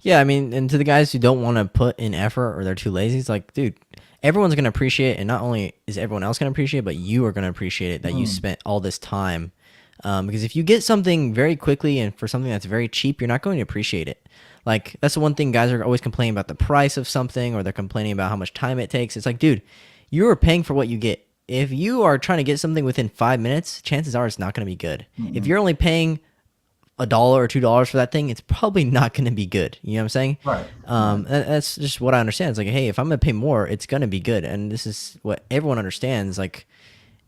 Yeah, I mean, and to the guys who don't want to put in effort or they're too lazy, it's like, dude, everyone's going to appreciate it. And not only is everyone else going to appreciate it, but you are going to appreciate it that you spent all this time. Because if you get something very quickly and for something that's very cheap, you're not going to appreciate it. Like, that's the one thing guys are always complaining about the price of something, or they're complaining about how much time it takes. It's like, dude, you are paying for what you get. If you are trying to get something within 5 minutes, chances are it's not going to be good. If you're only paying $1 or $2 for that thing, it's probably not going to be good. You know what I'm saying? Right. That's just what I understand. It's like, hey, if I'm going to pay more, it's going to be good. And this is what everyone understands. Like,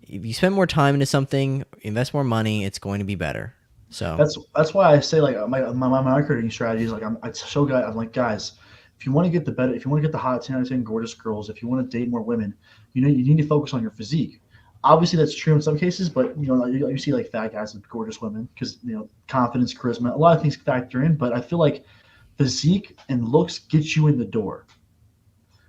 if you spend more time into something, invest more money, it's going to be better. So That's why I say like my marketing strategy is like I show guys, I'm like, guys, if you want to get if you want to get the hot 10 out of 10 gorgeous girls, if you want to date more women, you need to focus on your physique. Obviously, that's true in some cases, but you see like fat guys with gorgeous women because confidence, charisma, a lot of things factor in. But I feel like physique and looks get you in the door,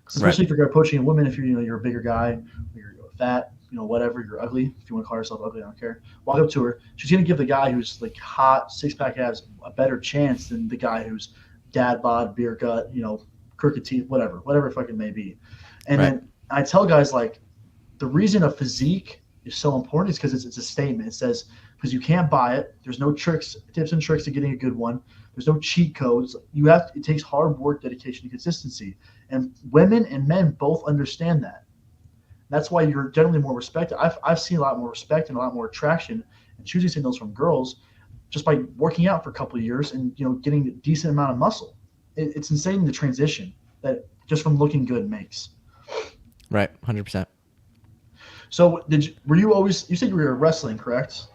especially if you're approaching a woman. If you're a bigger guy, or you're fat, whatever, you're ugly. If you want to call yourself ugly, I don't care. Walk up to her. She's gonna give the guy who's like hot 6-pack abs a better chance than the guy who's dad bod, beer gut, crooked teeth, whatever it fucking may be. And then I tell guys like, the reason a physique is so important is because it's a statement. It says, because you can't buy it. There's no tips and tricks to getting a good one. There's no cheat codes. It takes hard work, dedication, and consistency. And women and men both understand that. That's why you're generally more respected. I've seen a lot more respect and a lot more attraction and choosing signals from girls just by working out for a couple of years and getting a decent amount of muscle. It's insane the transition that just from looking good makes. Right, 100%. So were you always? You said you were wrestling, correct?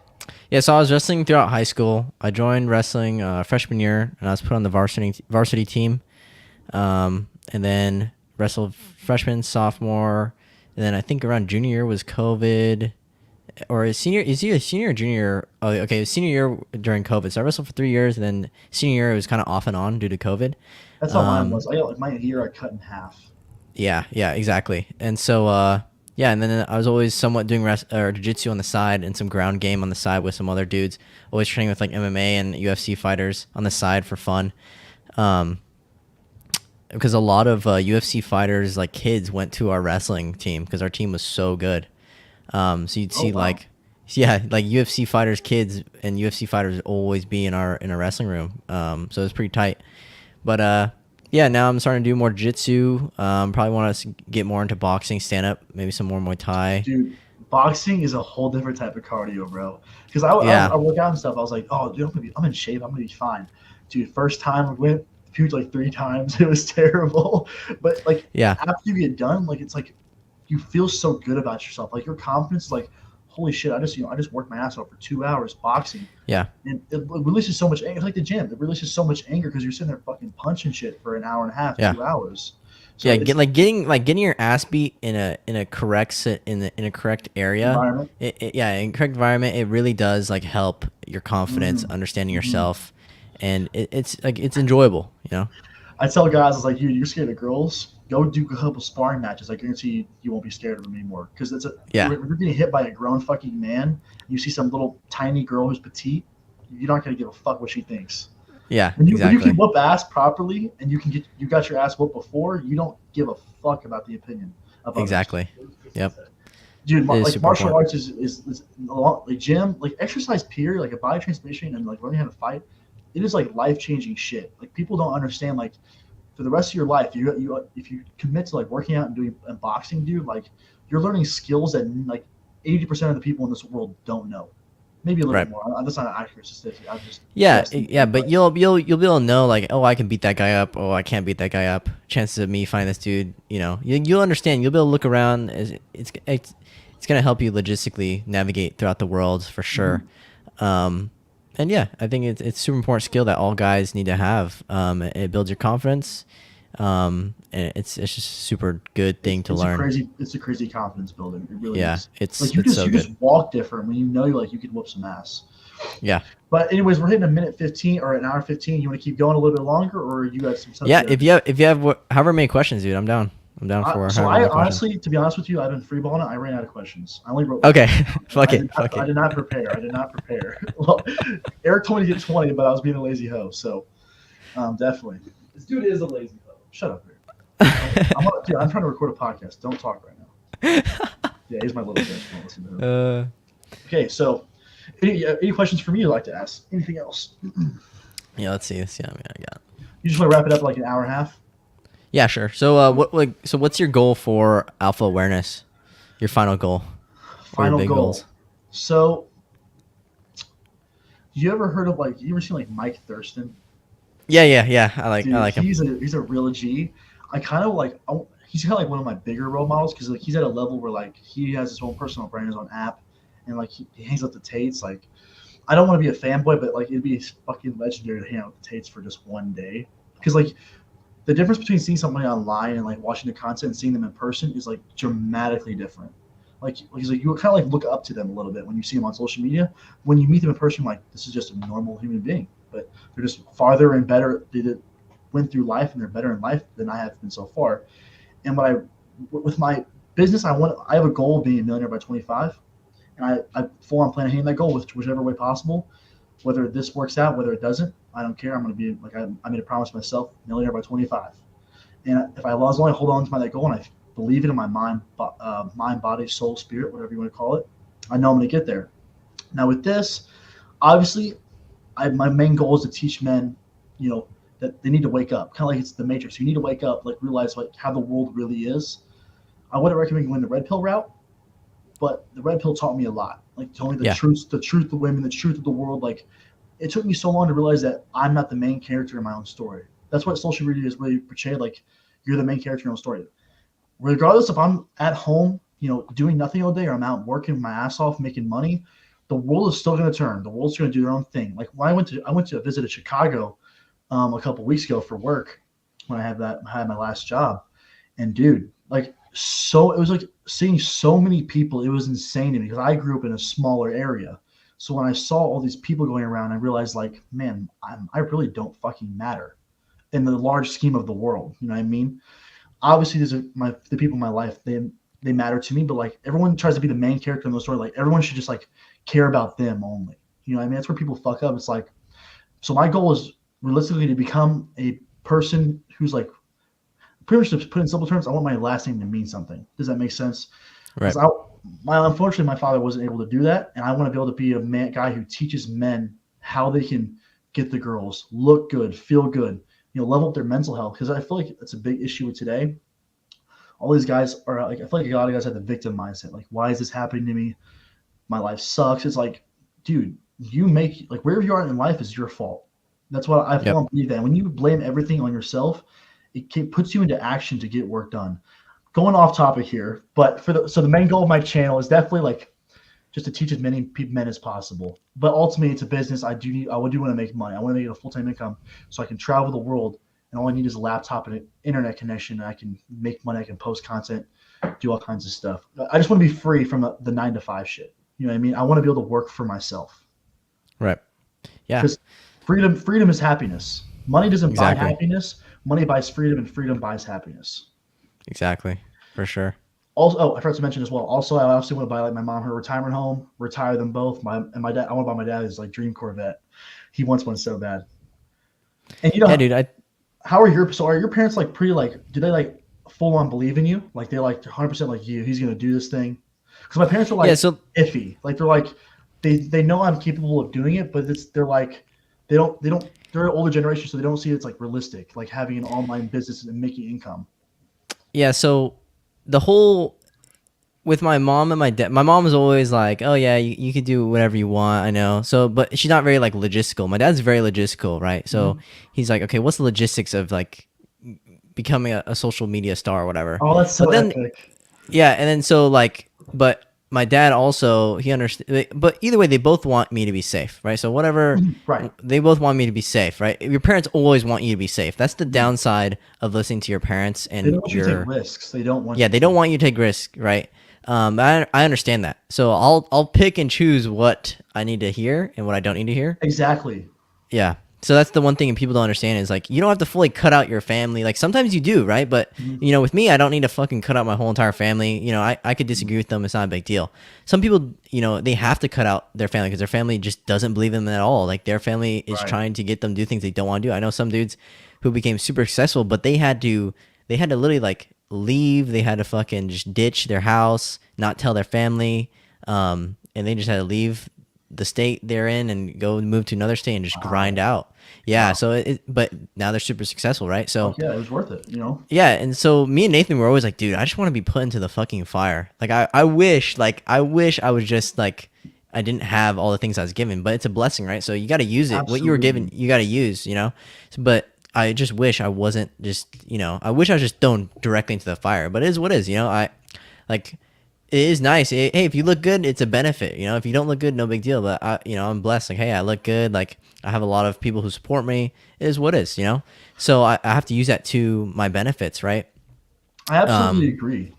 Yeah, so I was wrestling throughout high school. I joined wrestling freshman year, and I was put on the varsity team, and then wrestled freshman, sophomore, and then I think around junior year was COVID, or is either senior or junior year? Oh, okay, it was senior year during COVID. So I wrestled for 3 years, and then senior year it was kind of off and on due to COVID. That's how mine was. I got like my year I cut in half. Yeah, exactly. And so, yeah, and then I was always somewhat doing jiu-jitsu on the side and some ground game on the side with some other dudes. Always training with like MMA and UFC fighters on the side for fun. Because a lot of UFC fighters, like kids, went to our wrestling team because our team was so good. So you'd see like UFC fighters, kids, and UFC fighters always be in our wrestling room. So it's pretty tight. But yeah, now I'm starting to do more jiu-jitsu. Probably want to get more into boxing, stand-up, maybe some more Muay Thai. Dude, boxing is a whole different type of cardio, bro. Because I work out and stuff. I was like, oh, dude, I'm in shape. I'm going to be fine. Dude, first time I went, puked like 3 times. It was terrible. But, like, after you get done, like, it's like you feel so good about yourself. Like, your confidence is like, holy shit, I just worked my ass off for 2 hours boxing. Yeah. And it releases so much anger. It's like the gym. It releases so much anger because you're sitting there fucking punching shit for an hour and a half, 2 hours. So yeah, getting your ass beat in a correct in a correct area. Environment. In correct environment, it really does like help your confidence, understanding yourself, and it's like it's enjoyable, I tell guys, it's like, you're scared of girls. Go do a couple sparring matches. I guarantee you won't be scared of them anymore. Because when you're getting hit by a grown fucking man, you see some little tiny girl who's petite, you're not gonna give a fuck what she thinks. Yeah, when you exactly. can whoop ass properly, and you got your ass whooped before, you don't give a fuck about the opinion of others. Exactly. Yep. Dude, like martial arts is a lot, like gym, like exercise period, like a body transformation and like learning how to fight. It is like life changing shit. Like people don't understand. Like for the rest of your life, if you commit to like working out and doing and boxing, dude, like you're learning skills that like 80% of the people in this world don't know. maybe a little Right. bit more. That's not an accurate statistic. I'm just Yeah, guessing. yeah, but you'll be able to know like, oh, I can beat that guy up. Oh, I can't beat that guy up. Chances of me finding this dude, you'll understand. You'll be able to look around. It's gonna help you logistically navigate throughout the world for sure. And yeah, I think it's super important skill that all guys need to have. It builds your confidence. And it's just a super good thing to learn. It's a crazy confidence building. It really Yeah, is. it's You so just good. walk different when you know you can whoop some ass. Yeah. But anyways, we're hitting a minute 15 or an hour 15. You want to keep going a little bit longer, or you got some stuff? Yeah, if you have however many questions, dude, I'm down. I'm down for So however I many questions. honestly, to be honest with you, I've been freeballing it. I ran out of questions. I only wrote Okay, 20. fuck it, fuck I it. did not prepare. I did not prepare. Well, Eric told me to get 20, but I was being a lazy hoe. So definitely. This dude is a lazy hoe. Shut up, Eric. I'm trying to record a podcast. Don't talk right now. Yeah, he's my little bitch. Don't listen to him. Okay, so any questions for me you'd like to ask? Anything else? Yeah, let's see. Let's see how many I got. You just want to wrap it up like an hour and a half? Yeah, sure. So, what's your goal for alpha awareness? Your final goal. For Final your big goal. goals. So, you ever heard of you ever seen Mike Thurston? Yeah. I like him. He's a real G. I kind of he's kind of like one of my bigger role models because he's at a level where he has his own personal brand, his own app, and he hangs out the Tates. I don't want to be a fanboy, but it'd be fucking legendary to hang out with the Tates for just one day. Because the difference between seeing somebody online and watching the content and seeing them in person is dramatically different. You kind of look up to them a little bit when you see them on social media. When you meet them in person, this is just a normal human being, but they're just farther and better. They went through life and they're better in life than I have been so far. And with my business, I have a goal of being a millionaire by 25, and I full on plan on hitting that goal with whichever way possible. Whether this works out, whether it doesn't, I don't care. I'm going to be I made a promise to myself, millionaire by 25. And if I as long as I hold on to that goal and I believe it in my mind, body, soul, spirit, whatever you want to call it, I know I'm going to get there. Now with this, obviously, my main goal is to teach men, that they need to wake up. Kind of like it's the Matrix. You need to wake up, realize how the world really is. I wouldn't recommend going the red pill route, but the red pill taught me a lot. Told me the truth of women, the truth of the world. It took me so long to realize that I'm not the main character in my own story. That's what social media is really portrayed. You're the main character in your own story. Regardless if I'm at home, doing nothing all day, or I'm out working my ass off, making money, the world is still going to turn. The world's going to do their own thing. When I went to visit Chicago a couple weeks ago for work when I had my last job, and dude, it was seeing so many people. It was insane to me because I grew up in a smaller area. So when I saw all these people going around, I realized man, I really don't fucking matter in the large scheme of the world. You know what I mean? Obviously, the people in my life, they matter to me, but everyone tries to be the main character in the story. Everyone should just care about them only. You know what I mean? That's where people fuck up. It's so my goal is realistically to become a person who's pretty much, to put in simple terms, I want my last name to mean something. Does that make sense? Right. Unfortunately, my father wasn't able to do that, and I want to be able to be a guy who teaches men how they can get the girls, look good, feel good, level up their mental health. Because I feel like that's a big issue with today. All these guys are I feel like a lot of guys have the victim mindset. Why is this happening to me? My life sucks. It's dude, you make wherever you are in life is your fault. That's what I full on believe that. When you blame everything on yourself, it puts you into action to get work done. Going off topic here, but so the main goal of my channel is definitely just to teach as many men as possible. But ultimately, it's a business. I do want to make money. I want to make it a full-time income so I can travel the world, and all I need is a laptop and an internet connection, and I can make money. I can post content, do all kinds of stuff. I just want to be free from the 9-to-5 shit. You know what I mean? I want to be able to work for myself. Right. Yeah. Because freedom is happiness. Money doesn't buy happiness. Money buys freedom, and freedom buys happiness. Exactly. For sure. Also, I forgot to mention as well. Also, I also want to buy my mom her retirement home, retire them both. My dad. I want to buy my dad his dream Corvette. He wants one so bad. And yeah, dude. How are your parents pretty do they full on believe in you? They 100% you. He's gonna do this thing. Because my parents are iffy. They know I'm capable of doing it, but they don't. They're an older generation, so they don't see it's realistic. Having an online business and making income. Yeah. So the whole with my mom and my dad, my mom was always like, "Oh yeah, you could do whatever you want." I know. So, but she's not very like logistical. My dad's very logistical, right? So Mhm. he's like, "Okay, what's the logistics of like becoming a social media star or whatever?" Oh, that's But so then, epic. yeah, and then so like, but my dad also he understand. But either way, they both want me to be safe, right? So whatever, Mhm. Right. they both want me to be safe, right? Your parents always want you to be safe. That's the Mhm. downside of listening to your parents They and don't want you to take your risks. They don't want yeah, you they don't to. want you to take risk, right? I understand that. So I'll pick and choose what I need to hear and what I don't need to hear. Exactly. Yeah. So that's the one thing people don't understand is like you don't have to fully cut out your family. Like sometimes you do, right? But Mhm. you know, with me, I don't need to fucking cut out my whole entire family. You know, I could disagree with them. It's not a big deal. Some people, you know, they have to cut out their family because their family just doesn't believe in them at all. Like their family is Right. trying to get them to do things they don't want to do. I know some dudes who became super successful, but they had to literally like leave. They had to fucking just ditch their house, not tell their family, and they just had to leave the state they're in and go move to another state and just grind Wow. out. Yeah. Wow. So but now they're super successful, right? So Fuck yeah, it was worth it. yeah, and so me and Nathan were always like, dude, I just want to be put into the fucking fire. Like I wish I was just like I didn't have all the things I was given, but it's a blessing, right? So you got to use it. What you were given, Absolutely. you got to use, But I just wish I wasn't just, I wish I was just thrown directly into the fire. But it is what it is, I like it is nice. Hey, if you look good, it's a benefit. If you don't look good, no big deal. But I'm blessed. Like, hey, I look good. Like, I have a lot of people who support me. It is what it is. So I have to use that to my benefits, right? I absolutely Um, agree.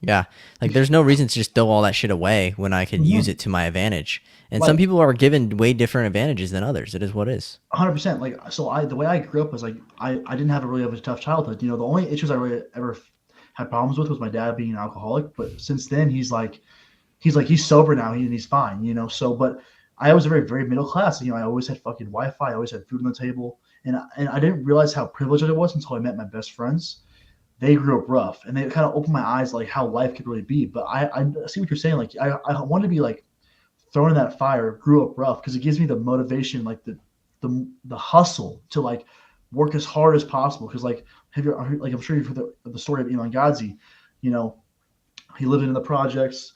yeah. Like, there's no reason to just throw all that shit away when I could use Mhm. it to my advantage. And some Like people are given way different advantages than others. It is what it is. 100%. Like so, the way I grew up was like I didn't have a really have a tough childhood. The only issues I really ever had problems with was my dad being an alcoholic. But since then, he's sober now and he's fine. So, but I was very middle class. I always had fucking Wi-Fi. I always had food on the table, and I didn't realize how privileged I was until I met my best friends. They grew up rough, and they kind of opened my eyes like how life could really be. But I see what you're saying. Like I want to be like thrown in that fire, grew up rough because it gives me the motivation, like the hustle to like work as hard as possible. Because like like I'm sure you've heard the story of Elon Gadzi. You know, he lived in the projects,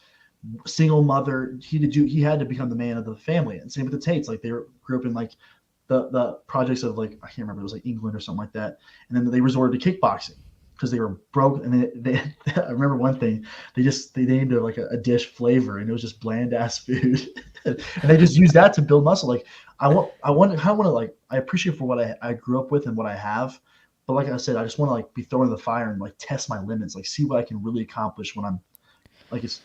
single mother. He had to become the man of the family. And same with the Tates. Like grew up in like the projects of like I can't remember, it was like England or something like that. And then they resorted to kickboxing because they were broke. And I remember one thing, they named it like a dish flavor, and it was just bland ass food, and they just used that to build muscle. Like I want to like I appreciate for what I grew up with and what I have, but like I said, I just want to like be thrown in the fire and like test my limits, like see what I can really accomplish when I'm like it's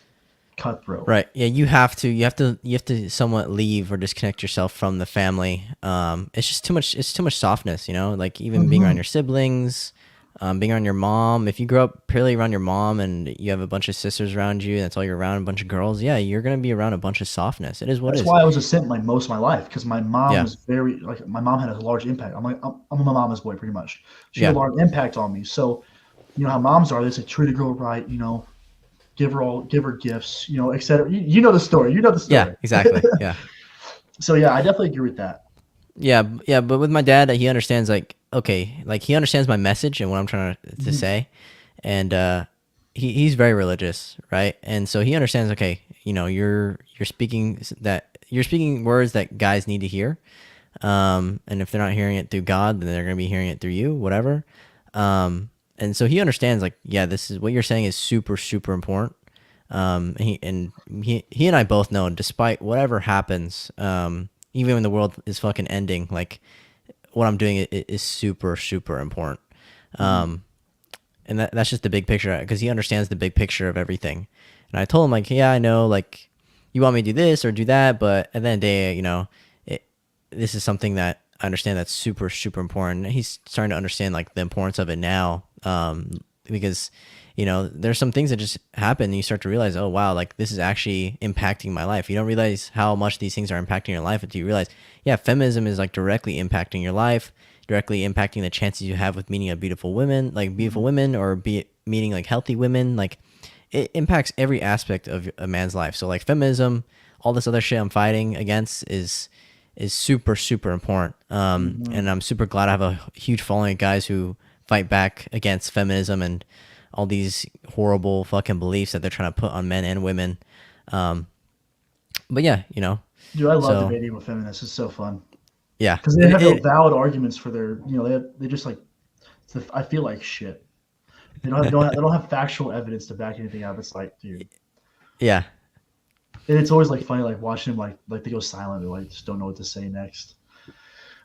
cutthroat. Right. Yeah, you have to somewhat leave or disconnect yourself from the family. It's just too much it's too much softness, like even being around Mm-hmm. your siblings, being around your mom. If you grow up purely around your mom and you have a bunch of sisters around you, that's all you're around, a bunch of girls, yeah, you're gonna be around a bunch of softness. It is what it That's is. why I was a simp like most of my life because my mom Yeah. was very like my mom had a large impact. I'm a mama's boy pretty much. She had Yeah. a large impact on me. So you know how moms are. They say treat a girl right. Give her gifts. Etc. You know the story. You know the Yeah, story. exactly. Yeah. So yeah, I definitely agree with that. Yeah, yeah, but with my dad, he understands like okay, like he understands my message and what I'm trying to Mhm. say, and he's very religious, right? And so he understands. Okay, you're speaking words that guys need to hear, and if they're not hearing it through God, then they're gonna be hearing it through you, whatever. And so he understands like yeah, this is what you're saying is super super important. He and I both know, despite whatever happens, even when the world is fucking ending, like what I'm doing is super super important. Mhm. Um, and that's just the big picture because he understands the big picture of everything. And I told him like, yeah, I know, like you want me to do this or do that, but at the end of the day, this is something that I understand that's super super important. And he's starting to understand like the importance of it now, because there's some things that just happen and you start to realize, oh wow, like this is actually impacting my life. You don't realize how much these things are impacting your life until you realize, yeah, feminism is like directly impacting your life, directly impacting the chances you have with meeting a beautiful women, like beautiful Mhm. women, or meeting like healthy women. Like it impacts every aspect of a man's life. So like feminism, all this other shit I'm fighting against is super super important. And Mhm. I'm super glad I have a huge following of guys who fight back against feminism and all these horrible fucking beliefs that they're trying to put on men and women. But yeah, you know. Dude, I love So debating with feminists. It's so fun yeah, because they have no valid arguments for their, they just like, I feel like shit. They don't have factual evidence to back anything up. It's like, dude, yeah. and it's always like funny, like watching them, like they go silent, they like just don't know what to say next.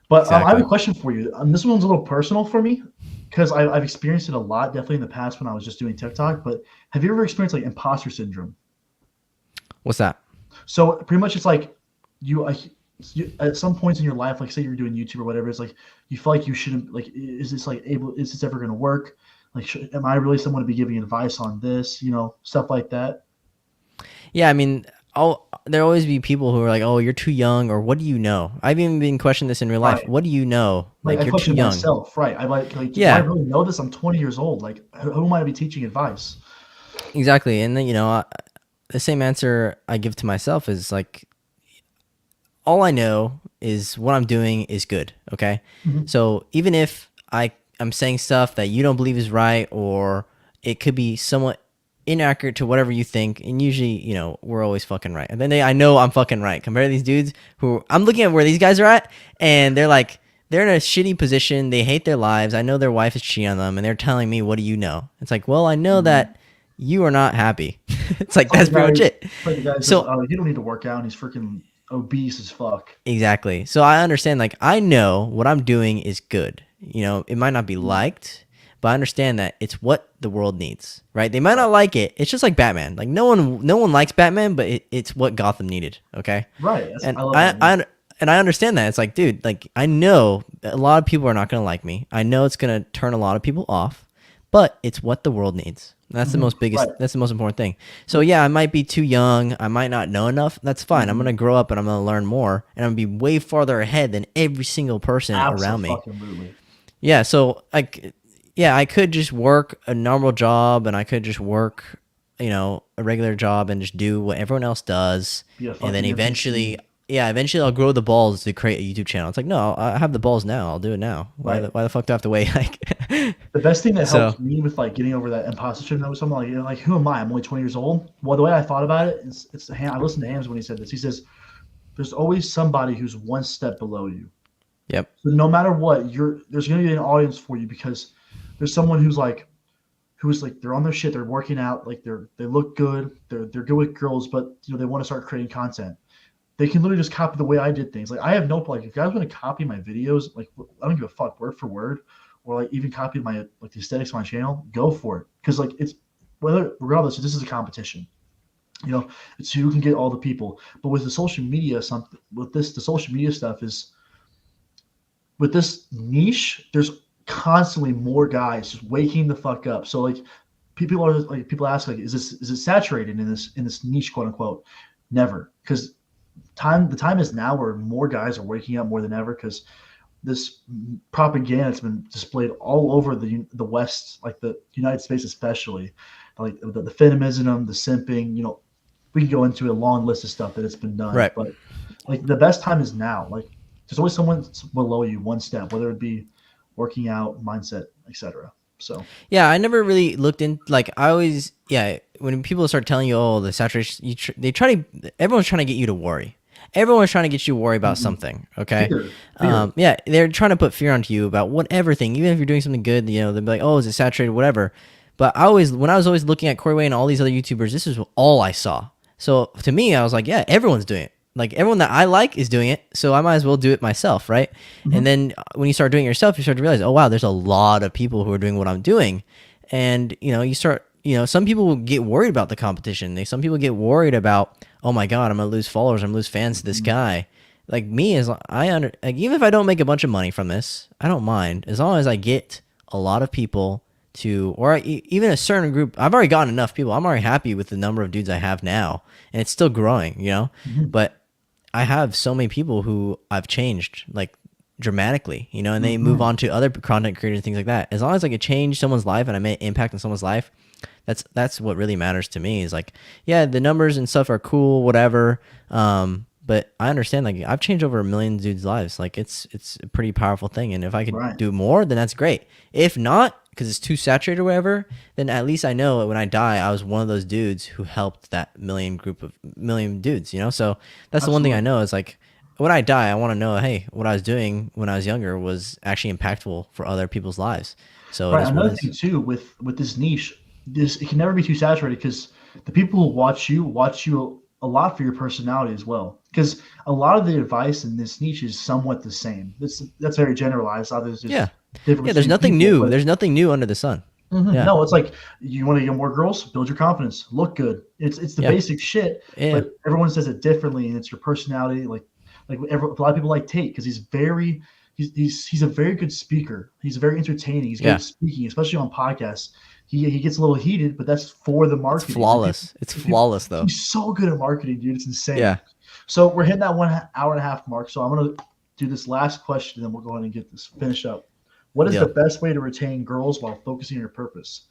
But I have Exactly. a question for you. This one's a little personal for me because I've experienced it a lot, definitely in the past when I was just doing TikTok. But have you ever experienced like imposter syndrome? What's that? So pretty much it's like you at some points in your life, like say you're doing YouTube or whatever, it's like you feel like you shouldn't, like, is this ever going to work? Like, am I really someone to be giving advice on this? Stuff like that. Yeah, I mean, there'll always be people who are like, "Oh, you're too young," or "What do you know?" I've even been questioned this in real life. Right. What do you know? Like I You're too question young. myself, right? I like, do I Yeah, really know this? I'm 20 years old. Like, who am I to be teaching advice? exactly. And then the same answer I give to myself is like, all I know is what I'm doing is good. Okay, Mhm. so even if I'm saying stuff that you don't believe is right, or it could be somewhat inaccurate to whatever you think, and usually, we're always fucking right. And then I know I'm fucking right compared to these dudes who I'm looking at where these guys are at, and they're in a shitty position. They hate their lives. I know their wife is cheating on them, and they're telling me, "What do you know?" It's like, well, I know that you are not happy. It's like that's pretty much it. Like the guy says, So "Oh, you don't need to work out." And he's freaking obese as fuck. exactly. So I understand. Like I know what I'm doing is good. It might not be liked, but I understand that it's what the world needs, right? They might not like it. It's just like Batman. Like no one likes Batman, but it's what Gotham needed. Okay, Right. and I love that. I understand that. It's like, dude, like I know a lot of people are not gonna like me. I know it's gonna turn a lot of people off, but it's what the world needs. That's the most biggest. Right. That's the most important thing. So yeah, I might be too young. I might not know enough. That's fine. I'm gonna grow up and I'm gonna learn more, and I'm gonna be way farther ahead than every single person around me. Absolutely. Yeah, so I could just work a normal job, and I could just work, a regular job and just do what everyone else does, Be a and then fucking eventually, NPC. I'll grow the balls to create a YouTube channel. It's like, no, I have the balls now. I'll do it now. Right. Why the fuck do I have to wait? The best thing that So helps me with like getting over that imposter syndrome was something like, like who am I? I'm only 20 years old. Well, the way I thought about it is, I listened to Hams when he said this. He says, "There's always somebody who's one step below you. yep, So no matter what, there's going to be an audience for you because there's someone who's like they're on their shit, they're working out, like they look good, they're good with girls, but they want to start creating content. They can literally just copy the way I did things. Like I have no, like if you guys want to copy my videos, like I don't give a fuck word for word, or like even copy my like the aesthetics of my channel, go for it. Because like it's regardless, this is a competition. It's who can get all the people. But with the social media, the social media stuff is with this niche, there's constantly more guys just waking the fuck up. So like people ask like, is it saturated in this niche, quote unquote? Never, because the time is now where more guys are waking up more than ever because this propaganda has been displayed all over the West, like the United States especially, like the feminism, the simping. We can go into a long list of stuff that it's been done, right. but like the best time is now. Like there's always someone below you, one step, whether it be working out, mindset, etc. So Yeah, I never really looked in. Like I always, when people start telling you, oh, the saturation, everyone's trying to get you to worry. Everyone's trying to get you to worry about something. Okay. Fear. Yeah, they're trying to put fear onto you about whatever thing, even if you're doing something good. They'll be like, oh, is it saturated, whatever. But when I was always looking at Corey Way and all these other YouTubers, this is all I saw. So to me, I was like, yeah, everyone's doing it. Like everyone that I like is doing it, so I might as well do it myself, right? And then when you start doing it yourself, you start to realize, oh wow, there's a lot of people who are doing what I'm doing, and you start, some people will get worried about the competition. Some people get worried about, oh my god, I'm gonna lose followers, I'm gonna lose fans to this guy. Like me, like even if I don't make a bunch of money from this, I don't mind as long as I get a lot of people to, or even a certain group. I've already gotten enough people. I'm already happy with the number of dudes I have now, and it's still growing, But I have so many people who I've changed like dramatically, and they move on to other content creators and things like that. As long as I could change someone's life and I made an impact on someone's life, that's what really matters to me. Is like, yeah, the numbers and stuff are cool, whatever. But I understand, like, I've changed over a million dudes' lives. Like, it's a pretty powerful thing. And if I could Right. do more, then that's great. If not, because it's too saturated or whatever, then at least I know when I die, I was one of those dudes who helped that million dudes, you know? So that's the one thing I Absolutely. know is like, when I die, I want to know, hey, what I was doing when I was younger was actually impactful for other people's lives. So it Right. is what it Another is. thing too with this niche, this it can never be too saturated because the people who watch you a lot for your personality as well. Because a lot of the advice in this niche is somewhat the same. That's very generalized. There's Yeah. just difference Yeah, there's between nothing people, new. but There's nothing new under the sun. Yeah. no, it's like you want to get more girls, build your confidence, look good. It's the Yeah. basic shit, Yeah. but everyone says it differently, and it's your personality. A lot of people like Tate because he's a very good speaker. He's very entertaining. He's good Yeah. at speaking, especially on podcasts. He gets a little heated, but that's for the It's marketing. flawless. It's flawless though. He's so good at marketing, dude. It's insane. Yeah. So we're hitting that 1 hour and a half mark. So I'm gonna do this last question, and then we'll go ahead and get this finish up. What is the Deal. best way to retain girls while focusing on your purpose?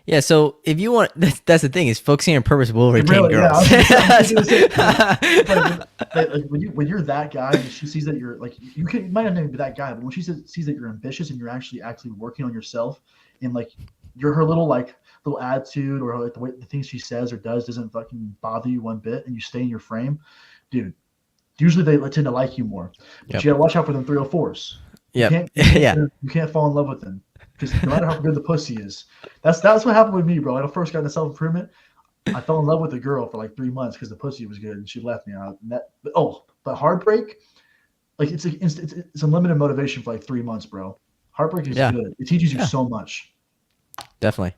Yeah, so if you want, that's the thing is focusing on purpose will retain Really, yeah, I girls. was gonna say, like when you're that guy, and she sees that you're like you might not even be that guy, but when she sees that you're ambitious and you're actually working on yourself, and like you're her little attitude or like the things she says or does doesn't fucking bother you one bit, and you stay in your frame, dude. Usually they tend to like you more, but Yep. you gotta watch out for them 304s. Yep. Yeah. You can't fall in love with them because no matter how good the pussy is, that's what happened with me, bro. When I first got into self improvement, I fell in love with a girl for like 3 months because the pussy was good, and she left me out. But heartbreak, like it's unlimited motivation for like 3 months, bro. Heartbreak is Yeah. good. It teaches you Yeah. so much. Definitely.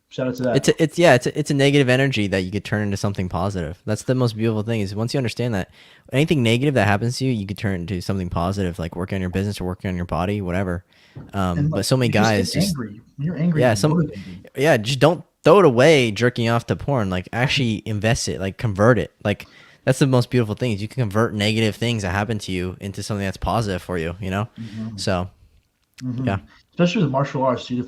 Shout out to that. It's a negative energy that you could turn into something positive. That's the most beautiful thing is once you understand that anything negative that happens to you, you could turn into something positive, like working on your business or working on your body, whatever. And But like, so many if you're guys getting just angry, when you're angry, yeah, you're motivated. just don't throw it away jerking off to porn. Like actually invest it, like convert it. Like that's the most beautiful thing is you can convert negative things that happen to you into something that's positive for you, you know? Mhm. So yeah. Especially with martial arts, dude.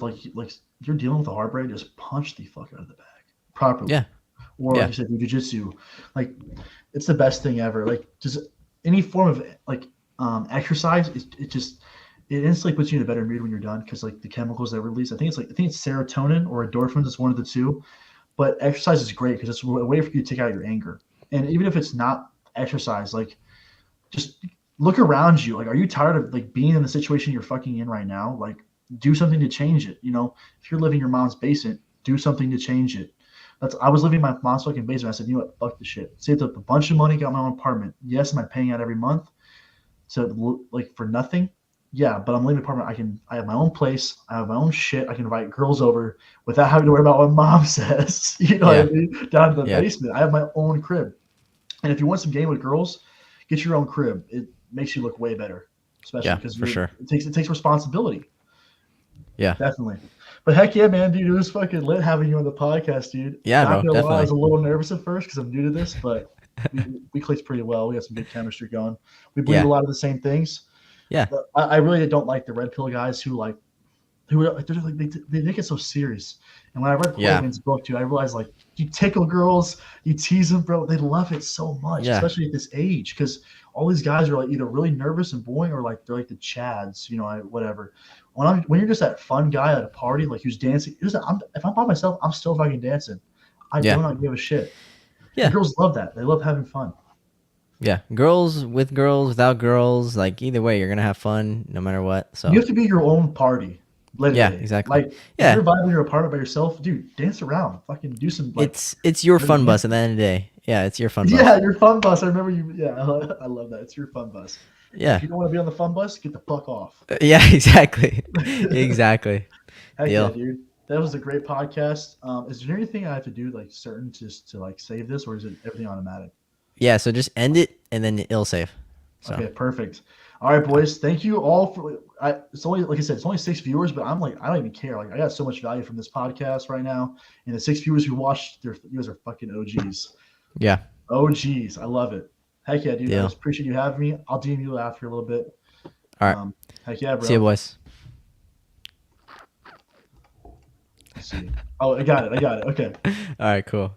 If you're dealing with a heartbreak, just punch the fuck out of the bag properly. Yeah. Or like Yeah. you said, do jujitsu. Like it's the best thing ever. Like just any form of exercise, it instantly puts you in a better mood when you're done because like the chemicals that release. I think it's serotonin or endorphins. It's one of the two. But exercise is great because it's a way for you to take out your anger. And even if it's not exercise, like just look around you. Like, are you tired of like being in the situation you're fucking in right now? Like, do something to change it. You know, if you're living in your mom's basement, do something to change it. I was living in my mom's fucking basement. I said, you know what, fuck this shit. Saved up a bunch of money, got my own apartment. Yes, am I paying out every month? So like for nothing? Yeah, but I'm living in an apartment. I have my own place. I have my own shit. I can invite girls over without having to worry about what mom says. You know what I Yeah. mean? Down to the Yeah. basement. I have my own crib. And if you want some game with girls, get your own crib. It makes you look way better, especially Yeah, because for sure. it takes responsibility. Yeah. Definitely. But heck yeah, man, dude, it was fucking lit having you on the podcast, dude. Yeah, Not bro, gonna lie, I was a definitely. little nervous at first because I'm new to this, but we clicked pretty well. We had some good chemistry going. We believe a Yeah. lot of the same things. Yeah. But I really don't like the red pill guys who they make it so serious. And when I read Yeah. Clayman's book, dude, I realized like you tickle girls, you tease them, bro. They love it so much, Yeah. especially at this age, because all these guys are like either really nervous and boring or like they're like the chads, whatever. When you're just that fun guy at a party, like who's dancing, if I'm by myself, I'm still fucking dancing. I do Yeah. not give a shit. Yeah. And girls love that. They love having fun. Yeah. Girls with girls, without girls, like either way, you're gonna have fun no matter what. So You have to be your own party. Literally. yeah, exactly. Like if Yeah. you're vibing in your apartment by yourself, dude, dance around. Fucking do some like It's your really fun bus dance. at the end of the day. Yeah, it's your fun bus. Yeah, your fun bus. I remember you. Yeah, I love that. It's your fun bus. If Yeah. you don't want to be on the fun bus, get the fuck off. Yeah, exactly. Exactly. Heck yeah, Deal. dude. That was a great podcast. Is there anything I have to do like certain just to like save this, or is it everything automatic? Yeah, so just end it and then it'll save. So Okay, perfect. All right, boys. Thank you all for. It's only like I said, it's only 6 viewers, but I'm like I don't even care. Like I got so much value from this podcast right now, and the 6 viewers who watched, you guys are fucking OGs. yeah. OGs. I love it. Heck yeah, dude. I Deal. just appreciate you having me. I'll DM you after a little bit. All right. Heck yeah, bro. See you, boys. Let's see. Oh, I got it. Okay. All right, cool.